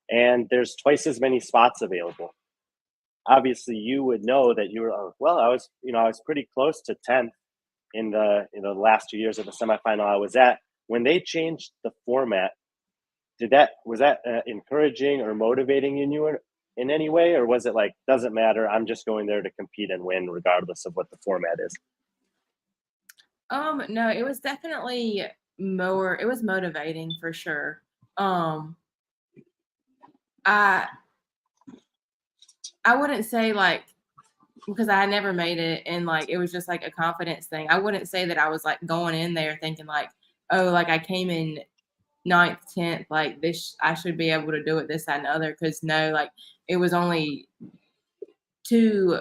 [SPEAKER 2] and there's twice as many spots available. Obviously, you would know that you were I was pretty close to 10th in the last 2 years of the semifinal I was at. When they changed the format was that encouraging or motivating you in any way, or was it like, doesn't matter, I'm just going there to compete and win regardless of what the format is?
[SPEAKER 3] No, it was definitely more. It was motivating for sure. I I wouldn't say like, because I had never made it and like it was just like a confidence thing. I wouldn't say that I was like going in there thinking like, oh, like I came in ninth, 10th, like this, I should be able to do it, this, that, and the other. Cause no, like it was only two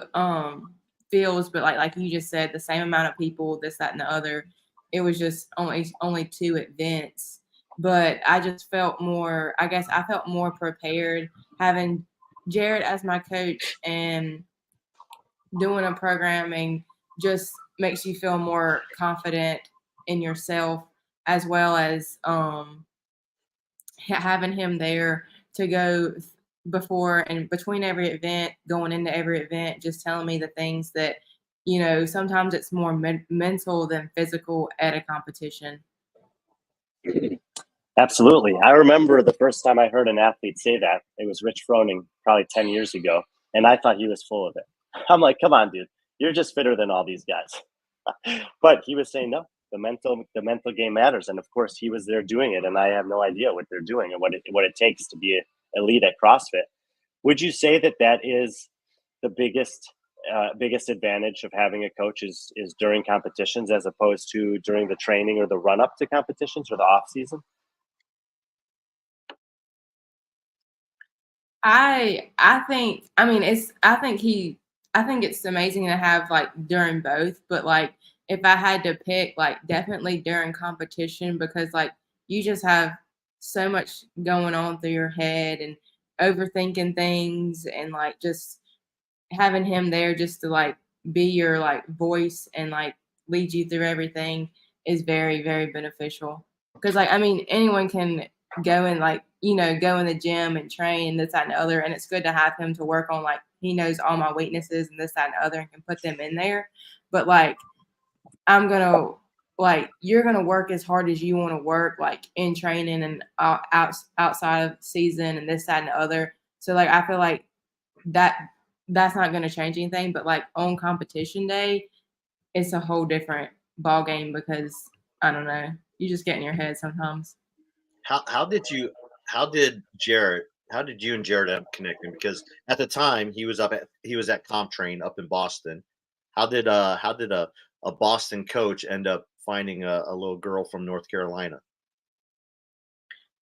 [SPEAKER 3] fields, but like you just said, the same amount of people, this, that, and the other. It was just only two events. But I just felt more, I guess I felt more prepared having Jared as my coach, and doing a programming just makes you feel more confident in yourself, as well as having him there to go before and between every event, going into every event, just telling me the things that, sometimes it's more mental than physical at a competition.
[SPEAKER 2] Absolutely. I remember the first time I heard an athlete say that. It was Rich Froning, probably 10 years ago, and I thought he was full of it. I'm like, come on, dude, you're just fitter than all these guys. But he was saying, no, the mental game matters, and of course he was there doing it, and I have no idea what they're doing and what it takes to be elite at CrossFit. Would you say that is the biggest advantage of having a coach is during competitions as opposed to during the training or the run up to competitions or the off season?
[SPEAKER 3] I think it's amazing to have like during both, but like if I had to pick, like definitely during competition, because like you just have so much going on through your head and overthinking things, and like just having him there just to like be your like voice and like lead you through everything is very, very beneficial. Because like, I mean, anyone can go and like, go in the gym and train this, that, and the other, and it's good to have him to work on. Like he knows all my weaknesses and this, that, and the other, and can put them in there. But like I'm gonna like you're gonna work as hard as you want to work, like in training and outside of season and this, that, and the other. So like I feel like that that's not gonna change anything. But like on competition day, it's a whole different ball game, because I don't know, you just get in your head sometimes.
[SPEAKER 1] How did you how did Jared how did you and Jared end up connecting? Because at the time he was at CompTrain up in Boston. How did a Boston coach end up finding a little girl from North Carolina?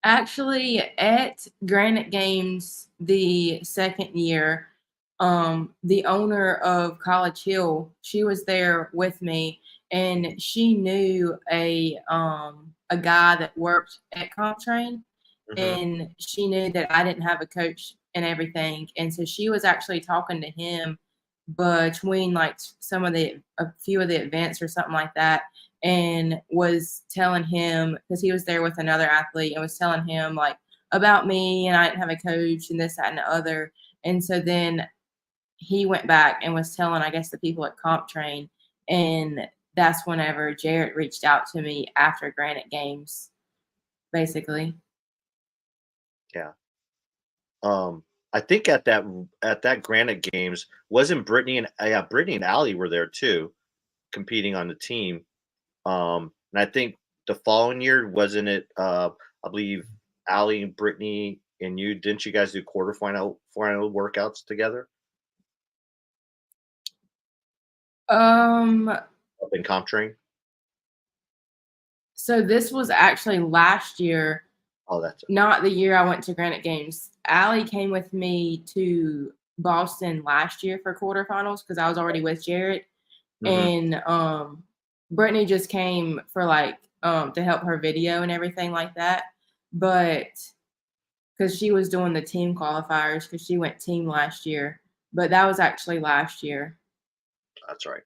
[SPEAKER 3] Actually, at Granite Games the second year, the owner of College Hill, she was there with me, and she knew a guy that worked at CompTrain,
[SPEAKER 1] Hmm.
[SPEAKER 3] and she knew that I didn't have a coach and everything, and so she was actually talking to him between like a few of the events or something like that, and was telling him, because he was there with another athlete, and was telling him like about me, and I didn't have a coach and this, that, and the other. And so then he went back and was telling, I guess, the people at Comp Train, and that's whenever Jarrett reached out to me after Granite Games, basically.
[SPEAKER 1] Yeah. I think at that Granite Games wasn't Brittany and yeah, Brittany and Allie were there too, competing on the team. And I think the following year wasn't it? I believe Allie and Brittany and you didn't you guys do final workouts together
[SPEAKER 3] Um,
[SPEAKER 1] up in CompTrain?
[SPEAKER 3] so this was actually last year,
[SPEAKER 1] Oh, that's
[SPEAKER 3] not the year I went to Granite Games. Allie came with me to Boston last year for quarterfinals because I was already with Jarrett.
[SPEAKER 1] hmm
[SPEAKER 3] And Brittany just came for like to help her video and everything like that. But because she was doing the team qualifiers, because she went team last year. But that was actually last year.
[SPEAKER 1] that's right.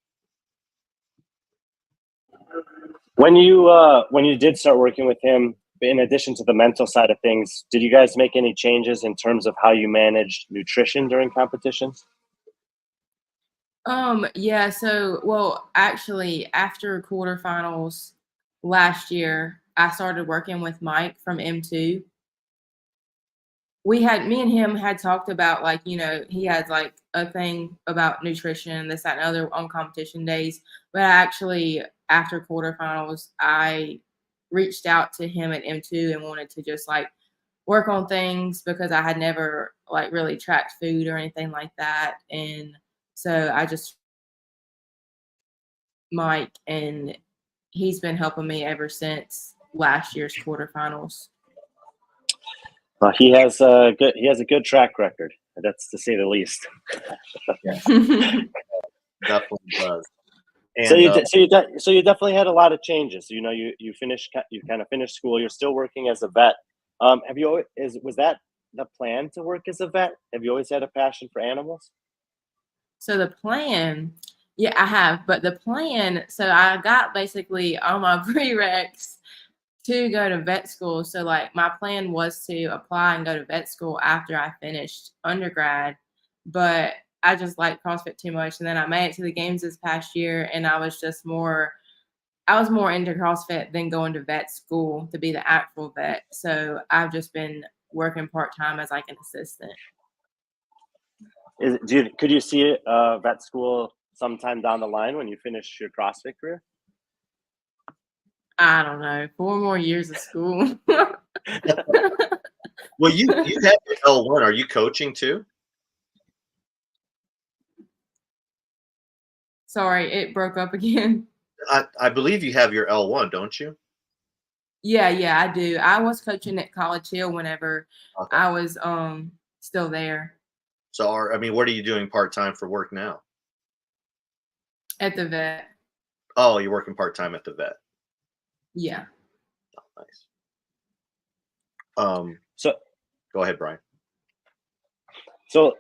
[SPEAKER 2] When you did start working with him, in addition to the mental side of things, did you guys make any changes in terms of how you managed nutrition during competitions?
[SPEAKER 3] Yeah, so well, actually after quarterfinals last year, I started working with Mike from M2, me and him had talked about, like, you know, he has like a thing about nutrition, this, that, and other on competition days. But actually, after quarterfinals, I reached out to him at M2 and wanted to just like work on things because I had never like really tracked food or anything like that. And so I just Mike, and he's been helping me ever since last year's quarterfinals.
[SPEAKER 2] He has a good track record. That's to say the least.
[SPEAKER 1] Definitely does. And,
[SPEAKER 2] So you definitely had a lot of changes. You know, you kind of finished school. You're still working as a vet. Was that the plan to work as a vet? Have you always had a passion for animals?
[SPEAKER 3] So the plan, yeah, I have, but the plan, so I got basically all my prereqs to go to vet school. So like my plan was to apply and go to vet school after I finished undergrad, but I just liked CrossFit too much. And then I made it to the games this past year, and I was more into CrossFit than going to vet school to be the actual vet. So I've just been working part-time as like an assistant.
[SPEAKER 2] Could you see vet school sometime down the line when you finish your CrossFit career?
[SPEAKER 3] I don't know, 4 more years of school.
[SPEAKER 1] well, you have your L1. Are you coaching too?
[SPEAKER 3] Sorry, it broke up again.
[SPEAKER 1] I believe you have your L1, don't you?
[SPEAKER 3] Yeah, I do. I was coaching at College Hill whenever
[SPEAKER 1] Okay.
[SPEAKER 3] I was still there.
[SPEAKER 1] So, what are you doing part-time for work now?
[SPEAKER 3] At the vet.
[SPEAKER 1] Oh, you're working part-time at the vet.
[SPEAKER 3] Yeah.
[SPEAKER 1] Oh, nice. So go ahead, Brian.
[SPEAKER 2] So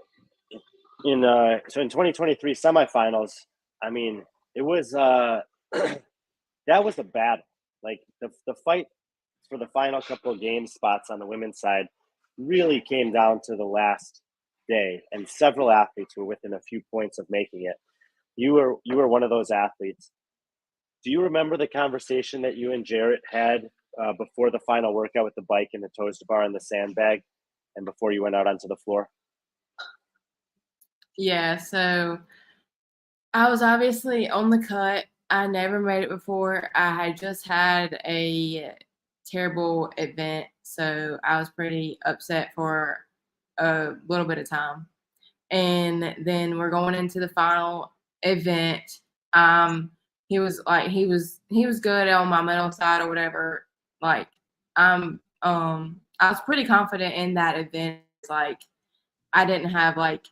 [SPEAKER 2] in 2023 semifinals, I mean, it was that was a battle. Like the fight for the final couple of game spots on the women's side really came down to the last day, and several athletes were within a few points of making it. You were one of those athletes. Do you remember the conversation that you and Jarrett had before the final workout with the bike and the toaster bar and the sandbag, and before you went out onto the floor?
[SPEAKER 3] Yeah, so I was obviously on the cut. I never made it before. I had just had a terrible event, so I was pretty upset for a little bit of time. And then we're going into the final event. He was good on my mental side or whatever. Like I was pretty confident in that event. Like I didn't have like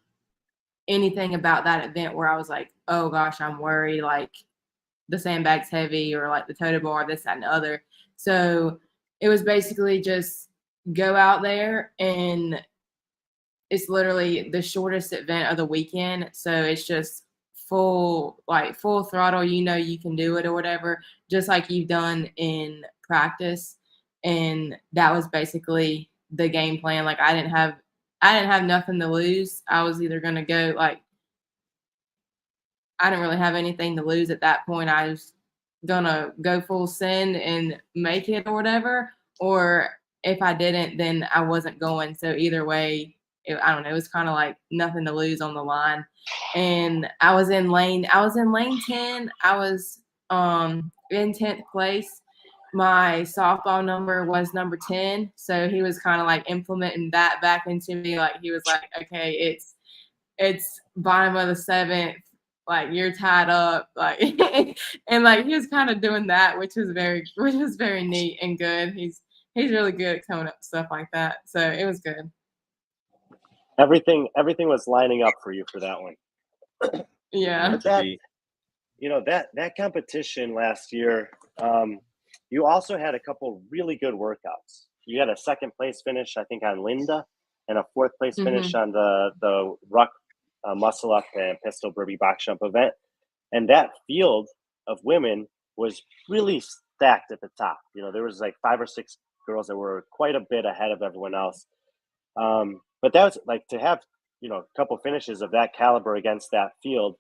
[SPEAKER 3] anything about that event where I was like, oh gosh, I'm worried, like the sandbag's heavy or like the totem bar, this, that, and the other. So it was basically just go out there, and it's literally the shortest event of the weekend. So it's just full throttle, you can do it or whatever, just like you've done in practice. And that was basically the game plan. Like I didn't have nothing to lose. I was either going to go I didn't really have anything to lose at that point. I was gonna go full send and make it or whatever. Or if I didn't, then I wasn't going. So either way, I don't know. It was kind of like nothing to lose on the line. And I was in lane 10. I was in 10th place. My softball number was number 10. So he was kind of like implementing that back into me. Like he was like, okay, it's bottom of the 7th, like you're tied up, like and like he was kind of doing that, which was very neat and good. He's really good at coming up with stuff like that. So it was good.
[SPEAKER 2] Everything was lining up for you for that one.
[SPEAKER 3] Yeah.
[SPEAKER 2] That competition last year, you also had a couple really good workouts. You had a 2nd place finish, I think, on Linda, and a 4th place finish on the ruck, muscle up and pistol burpee box jump event. And that field of women was really stacked at the top. There was like 5 or 6 girls that were quite a bit ahead of everyone else. But that was like to have, a couple finishes of that caliber against that field.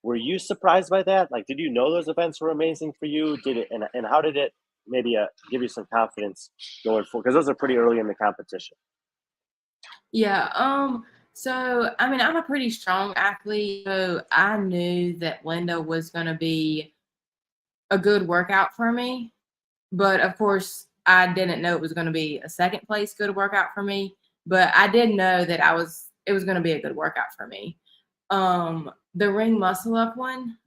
[SPEAKER 2] Were you surprised by that? Like, did you know those events were amazing for you? And how did it maybe give you some confidence going forward? Because those are pretty early in the competition.
[SPEAKER 3] Yeah. So I mean, I'm a pretty strong athlete, so I knew that Linda was going to be a good workout for me. But of course, I didn't know it was going to be a second place good workout for me. But I did know that it was going to be a good workout for me. The ring muscle up one,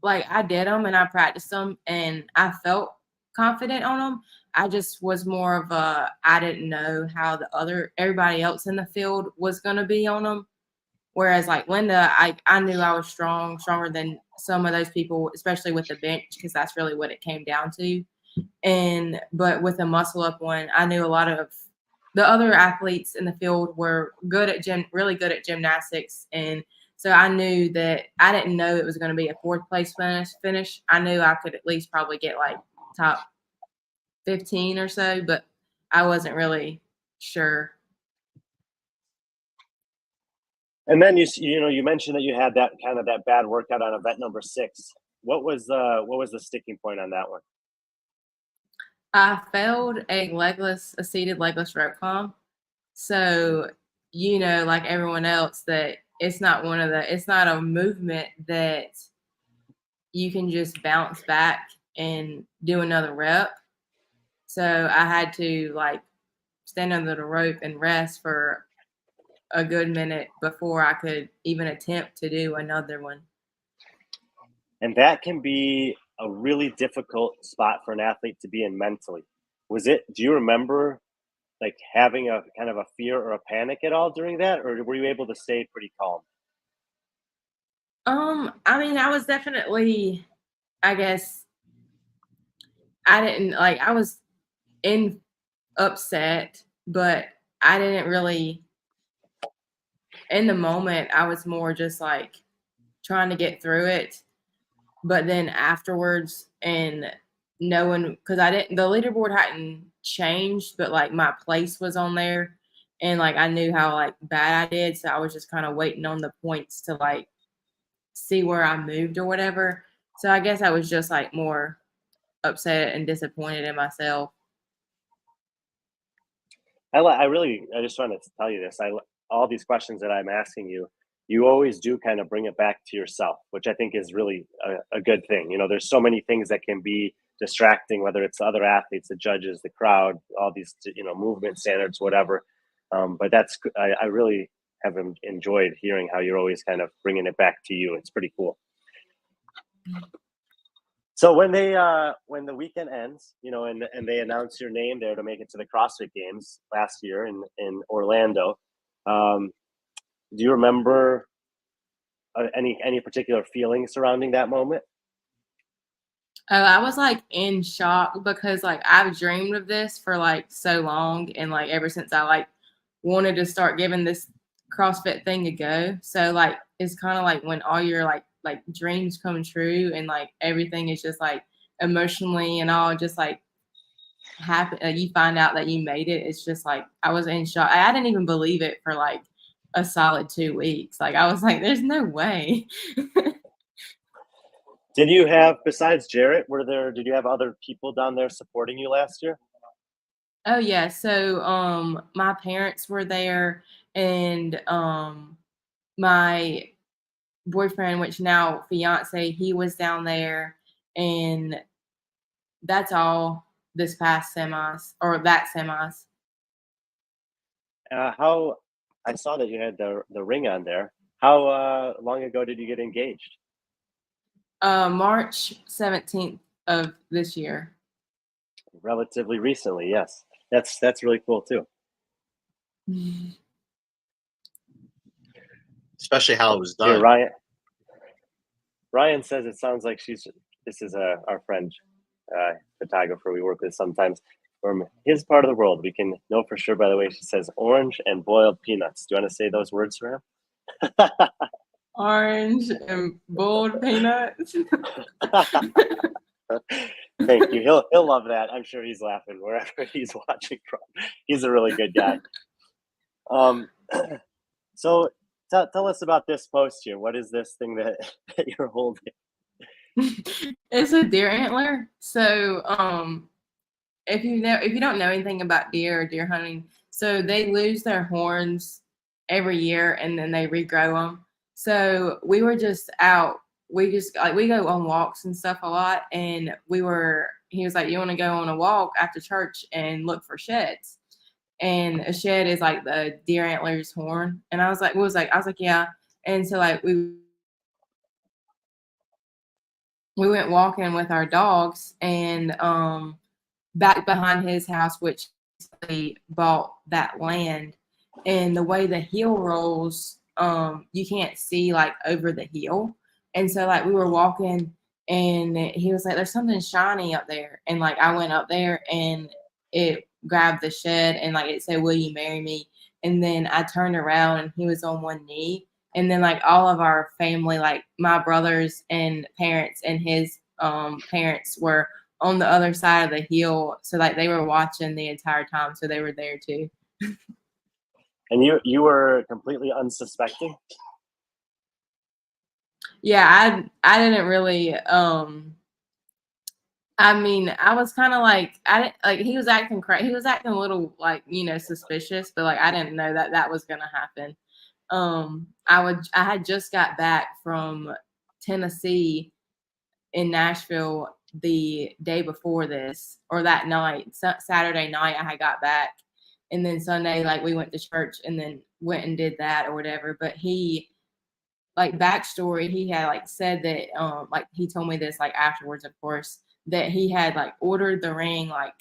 [SPEAKER 3] like I did them and I practiced them and I felt confident on them. I just was more of I didn't know how everybody else in the field was going to be on them. Whereas like Linda, I knew I was stronger than some of those people, especially with the bench, because that's really what it came down to. But with the muscle up one, I knew a lot of the other athletes in the field were really good at gymnastics, and so I knew that I didn't know it was going to be a fourth place finish. I knew I could at least probably get like top 15 or so, but I wasn't really sure.
[SPEAKER 2] And then you mentioned that you had that bad workout on event number 6. What was the sticking point on that one?
[SPEAKER 3] I failed a seated legless rope climb. So, like everyone else, that it's not a movement that you can just bounce back and do another rep. So I had to like stand under the rope and rest for a good minute before I could even attempt to do another one.
[SPEAKER 2] And that can be a really difficult spot for an athlete to be in mentally. Do you remember like having a kind of a fear or a panic at all during that, or were you able to stay pretty calm?
[SPEAKER 3] I mean, I was definitely, I guess, I was in upset, but I didn't really, in the moment, I was more just like trying to get through it. But then afterwards, and knowing, because the leaderboard hadn't changed, but like my place was on there, and like I knew how like bad I did, so I was just kind of waiting on the points to like see where I moved or whatever. So I guess I was just like more upset and disappointed in myself.
[SPEAKER 2] I just wanted to tell you this. All these questions that I'm asking you, you always do kind of bring it back to yourself, which I think is really a good thing. There's so many things that can be distracting, whether it's other athletes, the judges, the crowd, all these, movement standards, whatever. But I really have enjoyed hearing how you're always kind of bringing it back to you. It's pretty cool. So when the weekend ends, and they announce your name there to make it to the CrossFit Games last year in Orlando, do you remember any particular feelings surrounding that moment?
[SPEAKER 3] I was like in shock because like I've dreamed of this for like so long, and like ever since I like wanted to start giving this CrossFit thing a go. So like it's kind of like when all your like dreams come true, and like everything is just like emotionally and all just like happen. You find out that you made it. It's just like I was in shock. I didn't even believe it for like a solid 2 weeks. Like I was like, "There's no way."
[SPEAKER 2] Did you have, besides Jarrett, did you have other people down there supporting you last year?
[SPEAKER 3] Oh yeah, so my parents were there, and my boyfriend, which now fiance, he was down there, and that's all this past semis or that semis.
[SPEAKER 2] How I saw that you had the ring on there. How long ago did you get engaged?
[SPEAKER 3] March 17th of this year.
[SPEAKER 2] Relatively recently, yes. That's really cool too.
[SPEAKER 1] Especially how it was
[SPEAKER 2] Here,
[SPEAKER 1] done.
[SPEAKER 2] Ryan says it sounds like this is our friend, photographer we work with sometimes from his part of the world. We can know for sure by the way she says orange and boiled peanuts. Do you want to say those words for him?
[SPEAKER 3] Orange and boiled peanuts.
[SPEAKER 2] Thank you. He'll love that. I'm sure he's laughing wherever he's watching from. He's a really good guy. So tell us about this post here. What is this thing that you're holding?
[SPEAKER 3] It's a deer antler. So if you don't know anything about deer or deer hunting, So they lose their horns every year and then they regrow them. So we were just out. We go on walks and stuff a lot. And he was like, you want to go on a walk after church and look for sheds? And a shed is like the deer antlers horn. And I was like, yeah. And so like we went walking with our dogs and back behind his house, which he bought that land. And the way the hill rolls, you can't see like over the hill. And so like we were walking and he was like, there's something shiny up there. And like I went up there and it grabbed the shed and like it said, will you marry me? And then I turned around and he was on one knee. And then like all of our family, like my brothers and parents and his parents were on the other side of the hill. So like they were watching the entire time. So they were there too.
[SPEAKER 2] And you were completely unsuspecting?
[SPEAKER 3] Yeah, I didn't really I mean, I was kind of like he was acting crazy. He was acting a little like, suspicious, but like I didn't know that was going to happen. I had just got back from Tennessee in Nashville the day before this, or that night, Saturday night I had got back. And then Sunday, like we went to church and then went and did that or whatever. But he, like backstory, he had like said that, like he told me this like afterwards, of course, that he had like ordered the ring like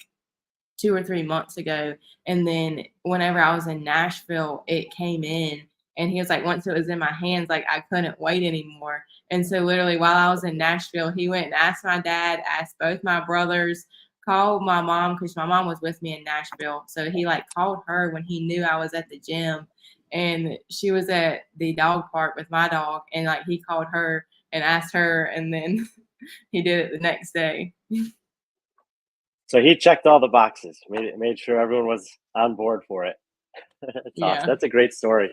[SPEAKER 3] 2 or 3 months ago. And then whenever I was in Nashville, it came in and he was like, once it was in my hands, like I couldn't wait anymore. And so literally while I was in Nashville, he went and asked my dad, asked both my brothers, called my mom because my mom was with me in Nashville. So he like called her when he knew I was at the gym and she was at the dog park with my dog. And like he called her and asked her and then he did it the next day.
[SPEAKER 2] So he checked all the boxes, made sure everyone was on board for it. That's awesome. That's a great story.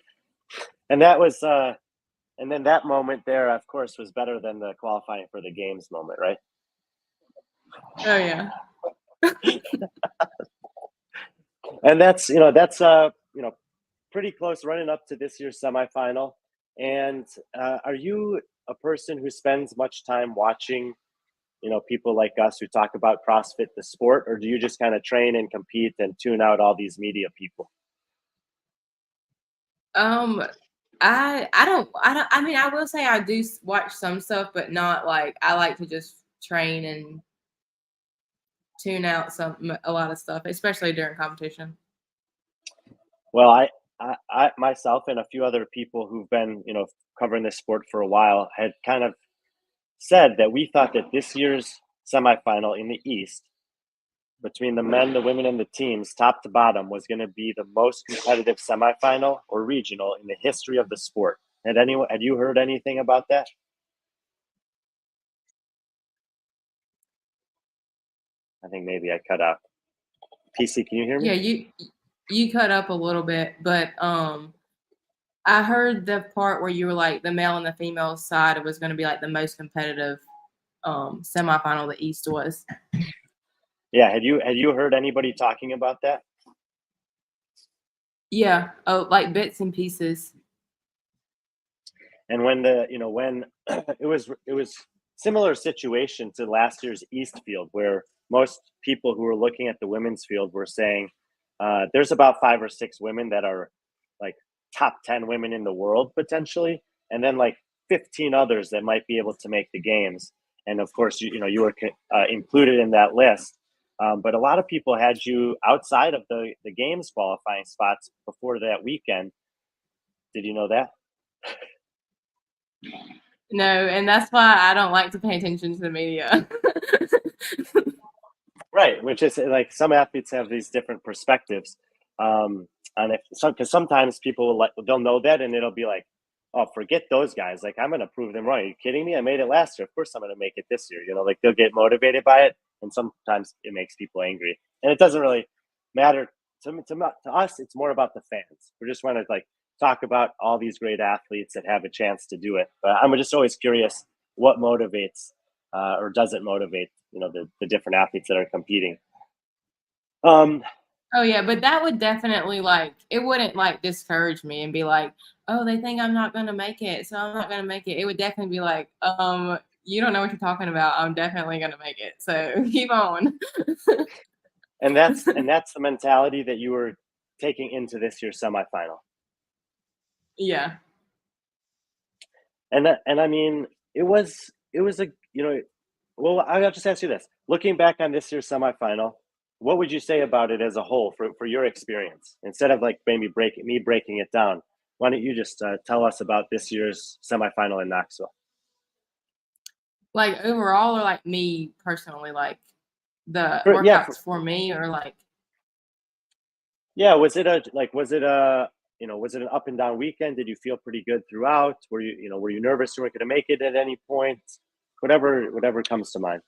[SPEAKER 2] And that was, and then that moment there, of course, was better than the qualifying for the games moment, right?
[SPEAKER 3] Oh yeah.
[SPEAKER 2] And that's pretty close running up to this year's semifinal. And are you a person who spends much time watching, people like us who talk about CrossFit, the sport, or do you just kind of train and compete and tune out all these media people?
[SPEAKER 3] I mean, I will say I do watch some stuff, but not like I like to just train and tune out a lot of stuff, especially during competition.
[SPEAKER 2] Well, I myself and a few other people who've been, covering this sport for a while had kind of said that we thought that this year's semifinal in the East, between the men, the women, and the teams, top to bottom, was going to be the most competitive semifinal or regional in the history of the sport. Had you heard anything about that? I think maybe I cut out. PC, can you hear me?
[SPEAKER 3] Yeah, you cut up a little bit, but I heard the part where you were like the male and the female side was going to be like the most competitive semifinal the East was.
[SPEAKER 2] Yeah, had you heard anybody talking about that?
[SPEAKER 3] Yeah, like bits and pieces.
[SPEAKER 2] And when it was similar situation to last year's East field, where most people who were looking at the women's field were saying there's about 5 or 6 women that are like top 10 women in the world potentially, and then like 15 others that might be able to make the games. And of course, you were included in that list. But a lot of people had you outside of the games qualifying spots before that weekend. Did you know that?
[SPEAKER 3] No, and that's why I don't like to pay attention to the media.
[SPEAKER 2] Right, which is like some athletes have these different perspectives, and because sometimes people they'll know that and it'll be like, oh, forget those guys. Like I'm gonna prove them wrong. Are you kidding me? I made it last year. Of course I'm gonna make it this year. Like they'll get motivated by it, and sometimes it makes people angry. And it doesn't really matter to us. It's more about the fans. We just want to like talk about all these great athletes that have a chance to do it. But I'm just always curious what motivates or doesn't motivate the different athletes that are competing.
[SPEAKER 3] Oh yeah, but that would definitely like it wouldn't like discourage me and be like, oh, they think I'm not gonna make it, so I'm not gonna make it. It would definitely be like, you don't know what you're talking about. I'm definitely gonna make it. So keep on.
[SPEAKER 2] And that's the mentality that you were taking into this year's semifinal.
[SPEAKER 3] Yeah.
[SPEAKER 2] And I mean, it was a, well, I'll just ask you this. Looking back on this year's semifinal, what would you say about it as a whole for your experience? Instead of like maybe breaking it down, why don't you just tell us about this year's semifinal in Knoxville?
[SPEAKER 3] Like overall, or like me personally, like the
[SPEAKER 2] For, yeah,
[SPEAKER 3] workouts for me, or like
[SPEAKER 2] yeah. Was it an up and down weekend? Did you feel pretty good throughout? Were you nervous you weren't going to make it at any point? Whatever comes to mind.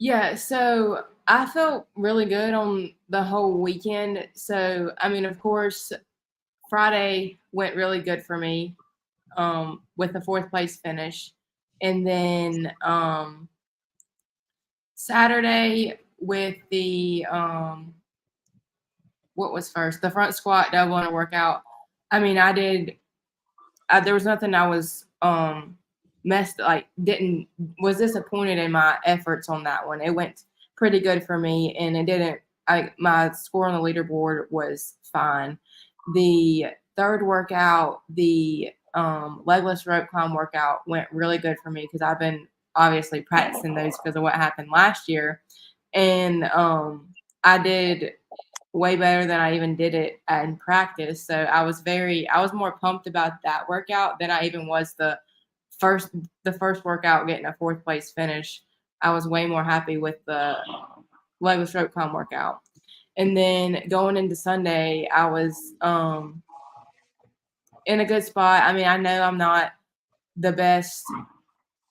[SPEAKER 3] yeah. So I felt really good on the whole weekend. So I mean, of course, Friday went really good for me, with a fourth place finish. And then Saturday with the what was first? The front squat double and a workout. I mean, there was nothing I was was disappointed in my efforts on that one. It went pretty good for me, and it didn't my score on the leaderboard was fine. The third workout, the legless rope climb workout, went really good for me because I've been obviously practicing those because of what happened last year. And I did way better than I even did it in practice. So I was more pumped about that workout than I even was first the first workout getting a fourth place finish. I was way more happy with the legless rope climb workout. And then going into Sunday, I was in a good spot. I mean, I know I'm not the best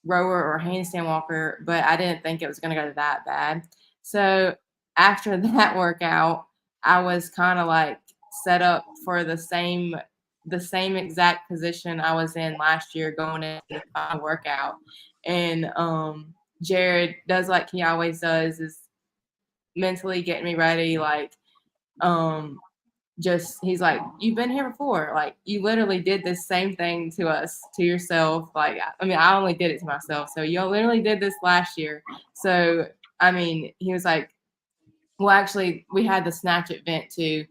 [SPEAKER 3] rower or handstand walker, but I didn't think it was going to go that bad. So after that workout, I was kind of like set up for the same exact position I was in last year going into the final workout. And Jared does like he always does, is mentally getting me ready, like just he's like, you've been here before, like you literally did this same thing to yourself. Like, I mean, I only did it to myself, so you literally did this last year. So I mean, he was like, well, actually we had the snatch event to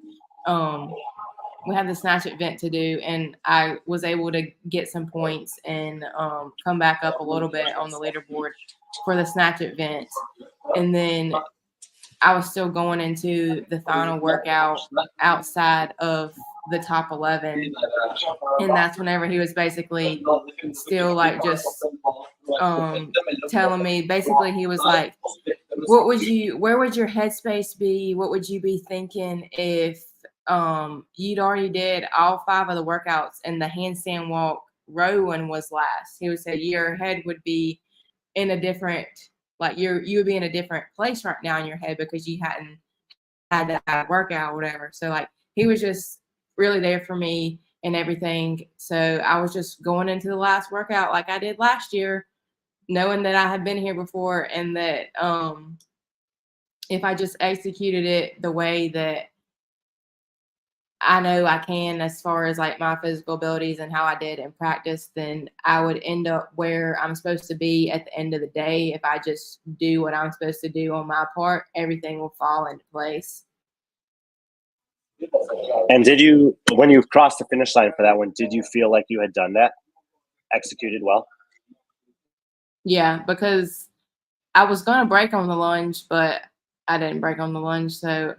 [SPEAKER 3] do, and I was able to get some points and come back up a little bit on the leaderboard for the snatch event. And then I was still going into the final workout outside of the top 11. And that's whenever he was basically still like just telling me, basically he was like, where would your headspace be? What would you be thinking if you'd already did all 5 of the workouts and the handstand walk row one was last? He would say your head would be in a different, like you would be in a different place right now in your head because you hadn't had that workout or whatever. So like he was just really there for me and everything. So I was just going into the last workout like I did last year, knowing that I had been here before and that if I just executed it the way that I know I can, as far as like my physical abilities and how I did in practice, then I would end up where I'm supposed to be at the end of the day. If I just do what I'm supposed to do on my part, everything will fall into place.
[SPEAKER 2] And when you crossed the finish line for that one, did you feel like you had done that, executed well?
[SPEAKER 3] Yeah, because I was going to break on the lunge, but I didn't break on the lunge. So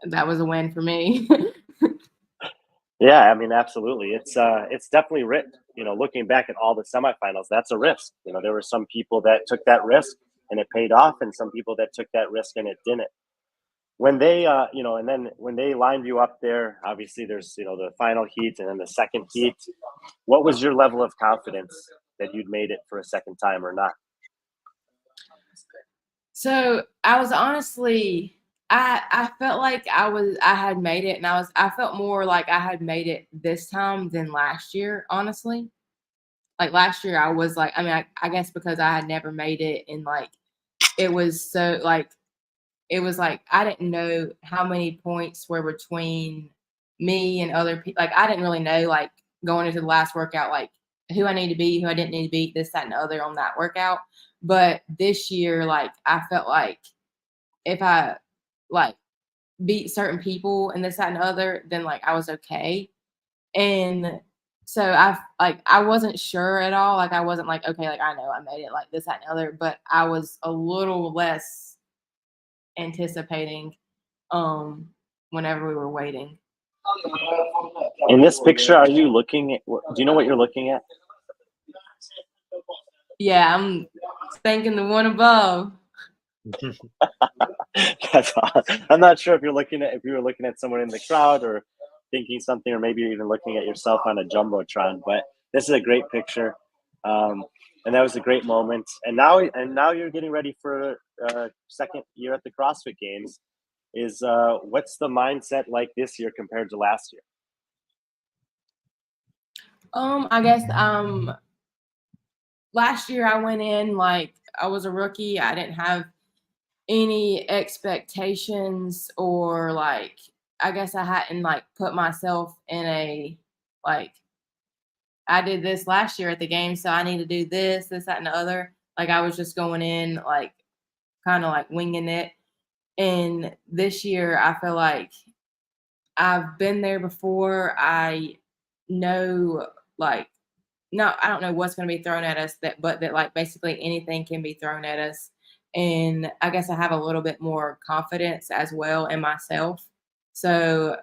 [SPEAKER 3] that was a win for me.
[SPEAKER 2] Yeah, I mean, absolutely. It's definitely risk. Looking back at all the semifinals, that's a risk. There were some people that took that risk and it paid off, and some people that took that risk and it didn't. When they, and then when they lined you up there, obviously there's, the final heat and then the second heat. What was your level of confidence that you'd made it for a second time or not?
[SPEAKER 3] So I was honestly, I felt like I had made it, and I felt more like I had made it this time than last year, honestly. Like last year I was like, I mean, I guess because I had never made it, and like it was so like it was like I didn't know how many points were between me and other people. Like I didn't really know like going into the last workout like who I need to beat, who I didn't need to beat, this, that, and the other on that workout. But this year, like I felt like if I like beat certain people and this, that, and the other, then like I was okay. And so I wasn't sure at all. Like I wasn't like, okay, like I know I made it like this, that, and the other, but I was a little less anticipating whenever we were waiting.
[SPEAKER 2] In this picture, are you looking at, do you know what you're looking at?
[SPEAKER 3] Yeah, I'm thanking the one above.
[SPEAKER 2] That's awesome. I'm not sure if you were looking at someone in the crowd or thinking something, or maybe even looking at yourself on a jumbotron. But this is a great picture, and that was a great moment. And now you're getting ready for second year at the CrossFit Games. What's the mindset like this year compared to last year?
[SPEAKER 3] I guess last year I went in like I was a rookie. I didn't have any expectations, or like I guess I hadn't like put myself in a like I did this last year at the game, so I need to do this, that, and the other. Like I was just going in like kind of like winging it. And this year I feel like I've been there before. I know like no, I don't know what's going to be thrown at us, but that like basically anything can be thrown at us. And I guess I have a little bit more confidence as well in myself. So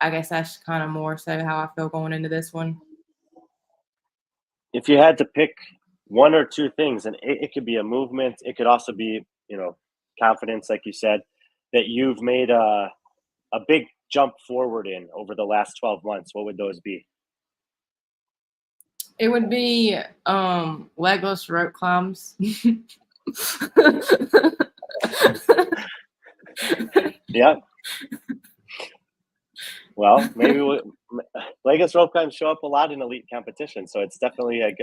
[SPEAKER 3] I guess that's kind of more so how I feel going into this one.
[SPEAKER 2] If you had to pick one or two things, and it could be a movement, it could also be, confidence, like you said, that you've made a big jump forward in over the last 12 months, what would those be?
[SPEAKER 3] It would be legless rope climbs.
[SPEAKER 2] Yeah. Well, maybe legless rope climbs show up a lot in elite competition, so it's definitely a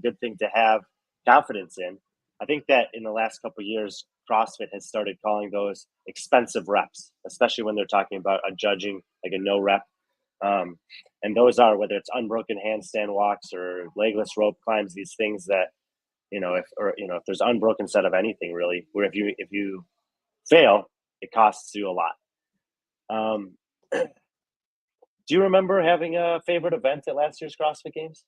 [SPEAKER 2] good thing to have confidence in. I think that in the last couple of years, CrossFit has started calling those expensive reps, especially when they're talking about a judging like a no rep. And those are, whether it's unbroken handstand walks or legless rope climbs, these things that, if there's unbroken set of anything really, where if you fail, it costs you a lot. Do you remember having a favorite event at last year's CrossFit Games?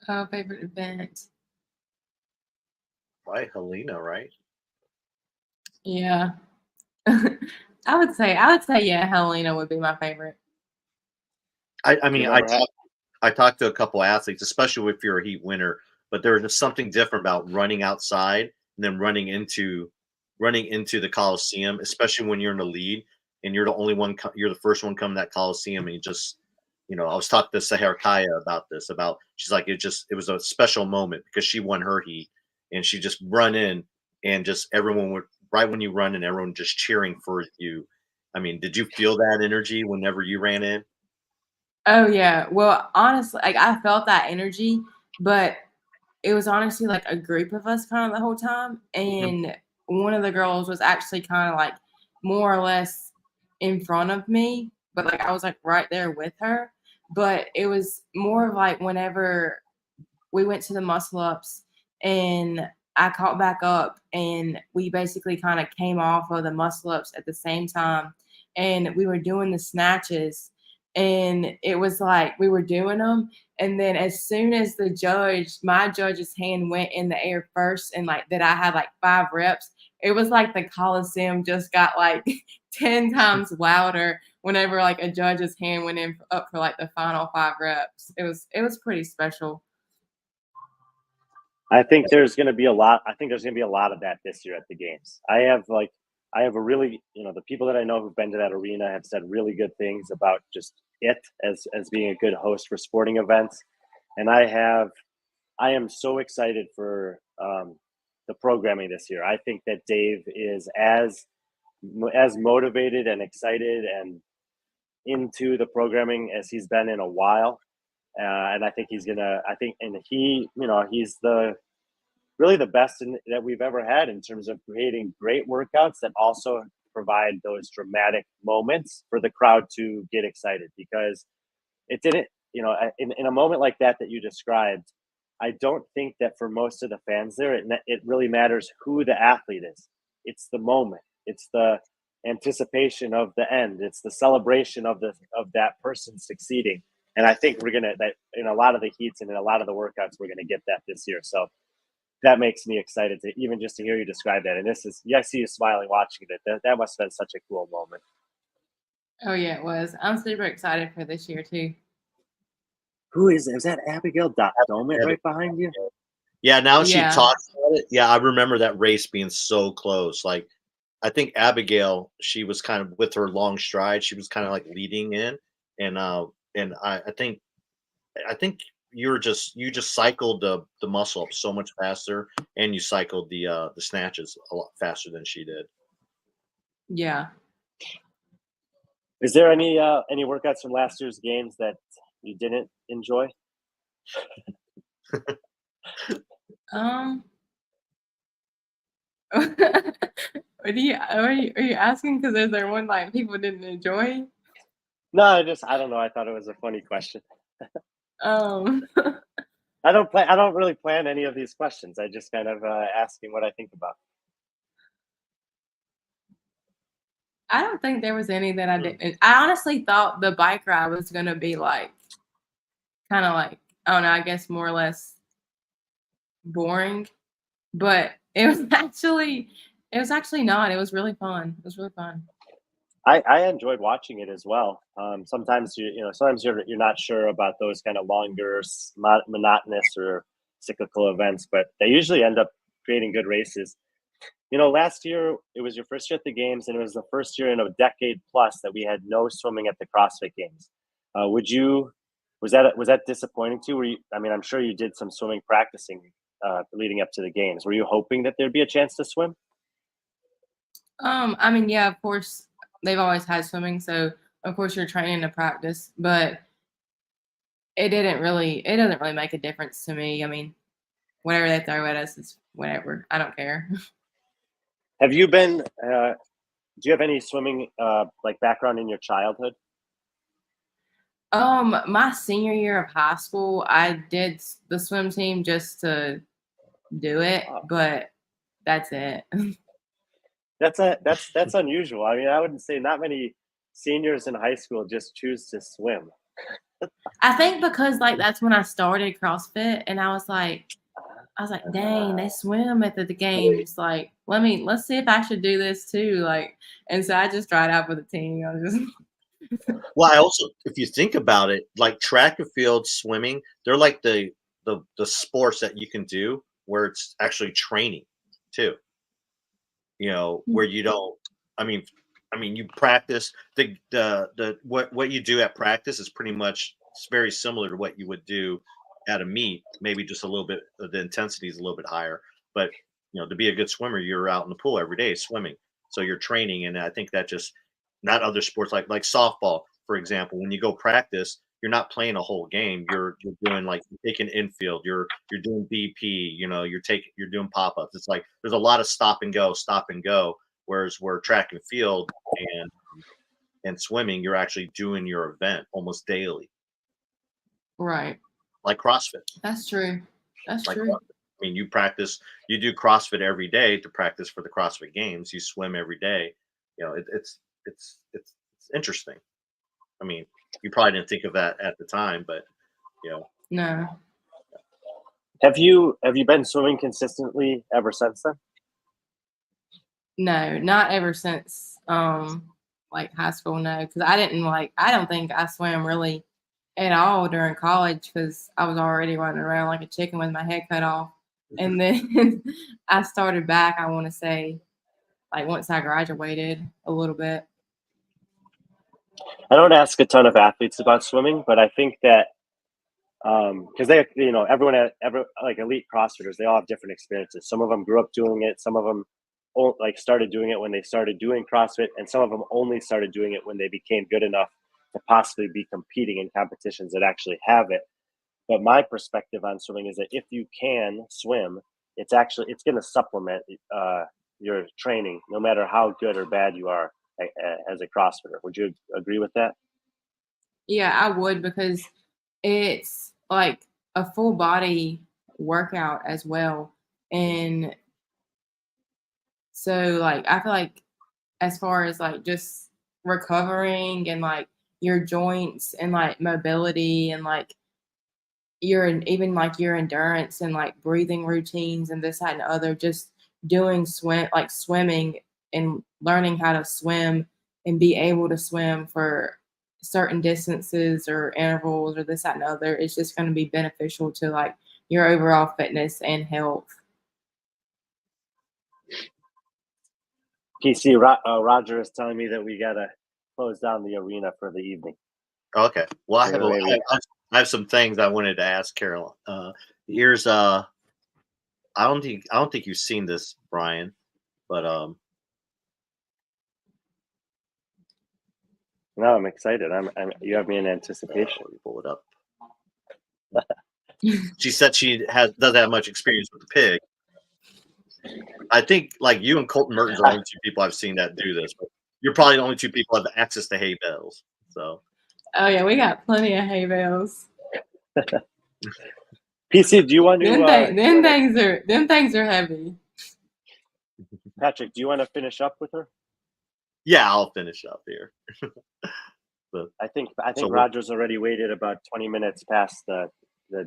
[SPEAKER 3] Favorite event?
[SPEAKER 1] Right, Helena, right?
[SPEAKER 3] Yeah. I would say yeah, Helena would be my favorite.
[SPEAKER 1] I mean, I talked to a couple athletes, especially if you're a heat winner, but there's just something different about running outside and then running into the Coliseum, especially when you're in the lead and you're the only one, you're the first one coming to that Coliseum, and you just, I was talking to Sahar Kaya about this, she's like, it was a special moment because she won her heat and she just run in and just everyone would, right when you run in, everyone just cheering for you. I mean, did you feel that energy whenever you ran in?
[SPEAKER 3] Oh yeah. Well, honestly, like I felt that energy, but it was honestly like a group of us kind of the whole time. And one of the girls was actually kind of like more or less in front of me, but like I was like right there with her. But it was more of like whenever we went to the muscle ups and I caught back up and we basically kind of came off of the muscle ups at the same time, and we were doing the snatches, and it was like we were doing them, and then as soon as my judge's hand went in the air first, and like that I had like 5 reps, it was like the Coliseum just got like 10 times louder whenever like a judge's hand went in up for like the final 5 reps. It was pretty special.
[SPEAKER 2] I think there's going to be a lot. I think there's going to be a lot of that this year at the games. I have a really, the people that I know who've been to that arena have said really good things about just it as being a good host for sporting events. And I am so excited for the programming this year. I think that Dave is as motivated and excited and into the programming as he's been in a while. And I think he's gonna. I think, and he's really the best that we've ever had in terms of creating great workouts that also provide those dramatic moments for the crowd to get excited, because it didn't, in a moment like that you described, I don't think that for most of the fans there, it really matters who the athlete is. It's the moment. It's the anticipation of the end. It's the celebration of that person succeeding. And I think we're gonna, that in a lot of the heats and in a lot of the workouts, we're gonna get that this year. So that makes me excited to even just to hear you describe that. And this is, I see you smiling watching it. That must have been such a cool moment.
[SPEAKER 3] Oh yeah, it was. I'm super excited for this year too.
[SPEAKER 2] Who is that? Abigail Domet right behind you?
[SPEAKER 1] Yeah, now she
[SPEAKER 3] Yeah.
[SPEAKER 1] talks about it. Yeah, I remember that race being so close. Like, I think Abigail, she was kind of with her long stride. She was kind of like leading in, and I think you just cycled the muscle up so much faster, and you cycled the snatches a lot faster than she did.
[SPEAKER 3] Yeah.
[SPEAKER 2] Is there any workouts from last year's games that you didn't enjoy?
[SPEAKER 3] Are you asking because is there one like people didn't enjoy?
[SPEAKER 2] No, I don't know. I thought it was a funny question.
[SPEAKER 3] Um,
[SPEAKER 2] I don't really plan any of these questions. I just kind of asking what I think about.
[SPEAKER 3] I don't think there was any that I didn't. I honestly thought the bike ride was gonna be like, kind of like, I don't know, I guess more or less boring, but it was actually not. It was really fun. It was really fun.
[SPEAKER 2] I enjoyed watching it as well. Sometimes sometimes you're not sure about those kind of longer, monotonous or cyclical events, but they usually end up creating good races. Last year it was your first year at the games, and it was the first year in a decade plus that we had no swimming at the CrossFit Games. Was that disappointing too? I'm sure you did some swimming practicing leading up to the games. Were you hoping that there'd be a chance to swim?
[SPEAKER 3] Yeah, of course they've always had swimming, so of course you're training to practice, but it doesn't really make a difference to me. I mean, whatever they throw at us is whatever. I don't care.
[SPEAKER 2] Have you been? Do you have any swimming like background in your childhood?
[SPEAKER 3] My senior year of high school, I did the swim team just to do it, but that's it.
[SPEAKER 2] That's unusual. I mean, I wouldn't say not many seniors in high school just choose to swim.
[SPEAKER 3] I think because like that's when I started CrossFit, and I was like, dang, they swim at the games. Like, let's see if I should do this too. Like, and so I just tried out for the team. I was just
[SPEAKER 1] Well, I also, if you think about it, like track and field, swimming, they're like the sports that you can do where it's actually training too. Where you don't. I mean, you practice what you do at practice is pretty much, it's very similar to what you would do at a meet. Maybe just a little bit, the intensity is a little bit higher, but to be a good swimmer, you're out in the pool every day swimming, so you're training. And I think that just, not other sports like softball, for example, when you go practice, you're not playing a whole game. You're doing, like, you're taking infield, you're doing BP, you're doing pop-ups. It's like there's a lot of stop and go. Whereas where track and field and swimming, you're actually doing your event almost daily.
[SPEAKER 3] right.
[SPEAKER 1] Like CrossFit.
[SPEAKER 3] That's true. That's
[SPEAKER 1] Like,
[SPEAKER 3] true.
[SPEAKER 1] I mean, you do CrossFit every day to practice for the CrossFit Games. You swim every day. It's interesting. I mean, you probably didn't think of that at the time, but
[SPEAKER 3] No.
[SPEAKER 2] Have you been swimming consistently ever since then?
[SPEAKER 3] No, not ever since like high school. No, because I don't think I swam really at all during college because I was already running around like a chicken with my head cut off. And then I started back, I want to say, like once I graduated a little bit.
[SPEAKER 2] I don't ask a ton of athletes about swimming, but I think that because everyone like elite CrossFitters, they all have different experiences. Some of them grew up doing it. Some of them started doing it when they started doing CrossFit, and some of them only started doing it when they became good enough to possibly be competing in competitions that actually have it. But my perspective on swimming is that if you can swim, it's going to supplement your training, no matter how good or bad you are as a CrossFitter. Would you agree with that?
[SPEAKER 3] Yeah, I would, because it's like a full body workout as well. And so like I feel like as far as like just recovering and like your joints and like mobility and like even like your endurance and like breathing routines and this, that, and the other, just doing swimming and learning how to swim and be able to swim for certain distances or intervals or this, that, and the other, it's just going to be beneficial to like your overall fitness and health.
[SPEAKER 2] PC Roger is telling me that we gotta close down the arena for the evening.
[SPEAKER 1] Okay. Well, I have some things I wanted to ask Caroline. Here's I don't think you've seen this, Brian, but
[SPEAKER 2] No, I'm excited. You have me in anticipation.
[SPEAKER 1] Pull it up. She said she doesn't have much experience with the pig. I think like you and Colton Mertens are the only two people I've seen that do this. But you're probably the only two people who have access to hay bales. So.
[SPEAKER 3] Oh yeah, we got plenty of hay bales.
[SPEAKER 2] PC, do you want to?
[SPEAKER 3] Them things are heavy.
[SPEAKER 2] Patrick, do you want to finish up with her?
[SPEAKER 1] Yeah, I'll finish up here.
[SPEAKER 2] I think Roger's already waited about 20 minutes past the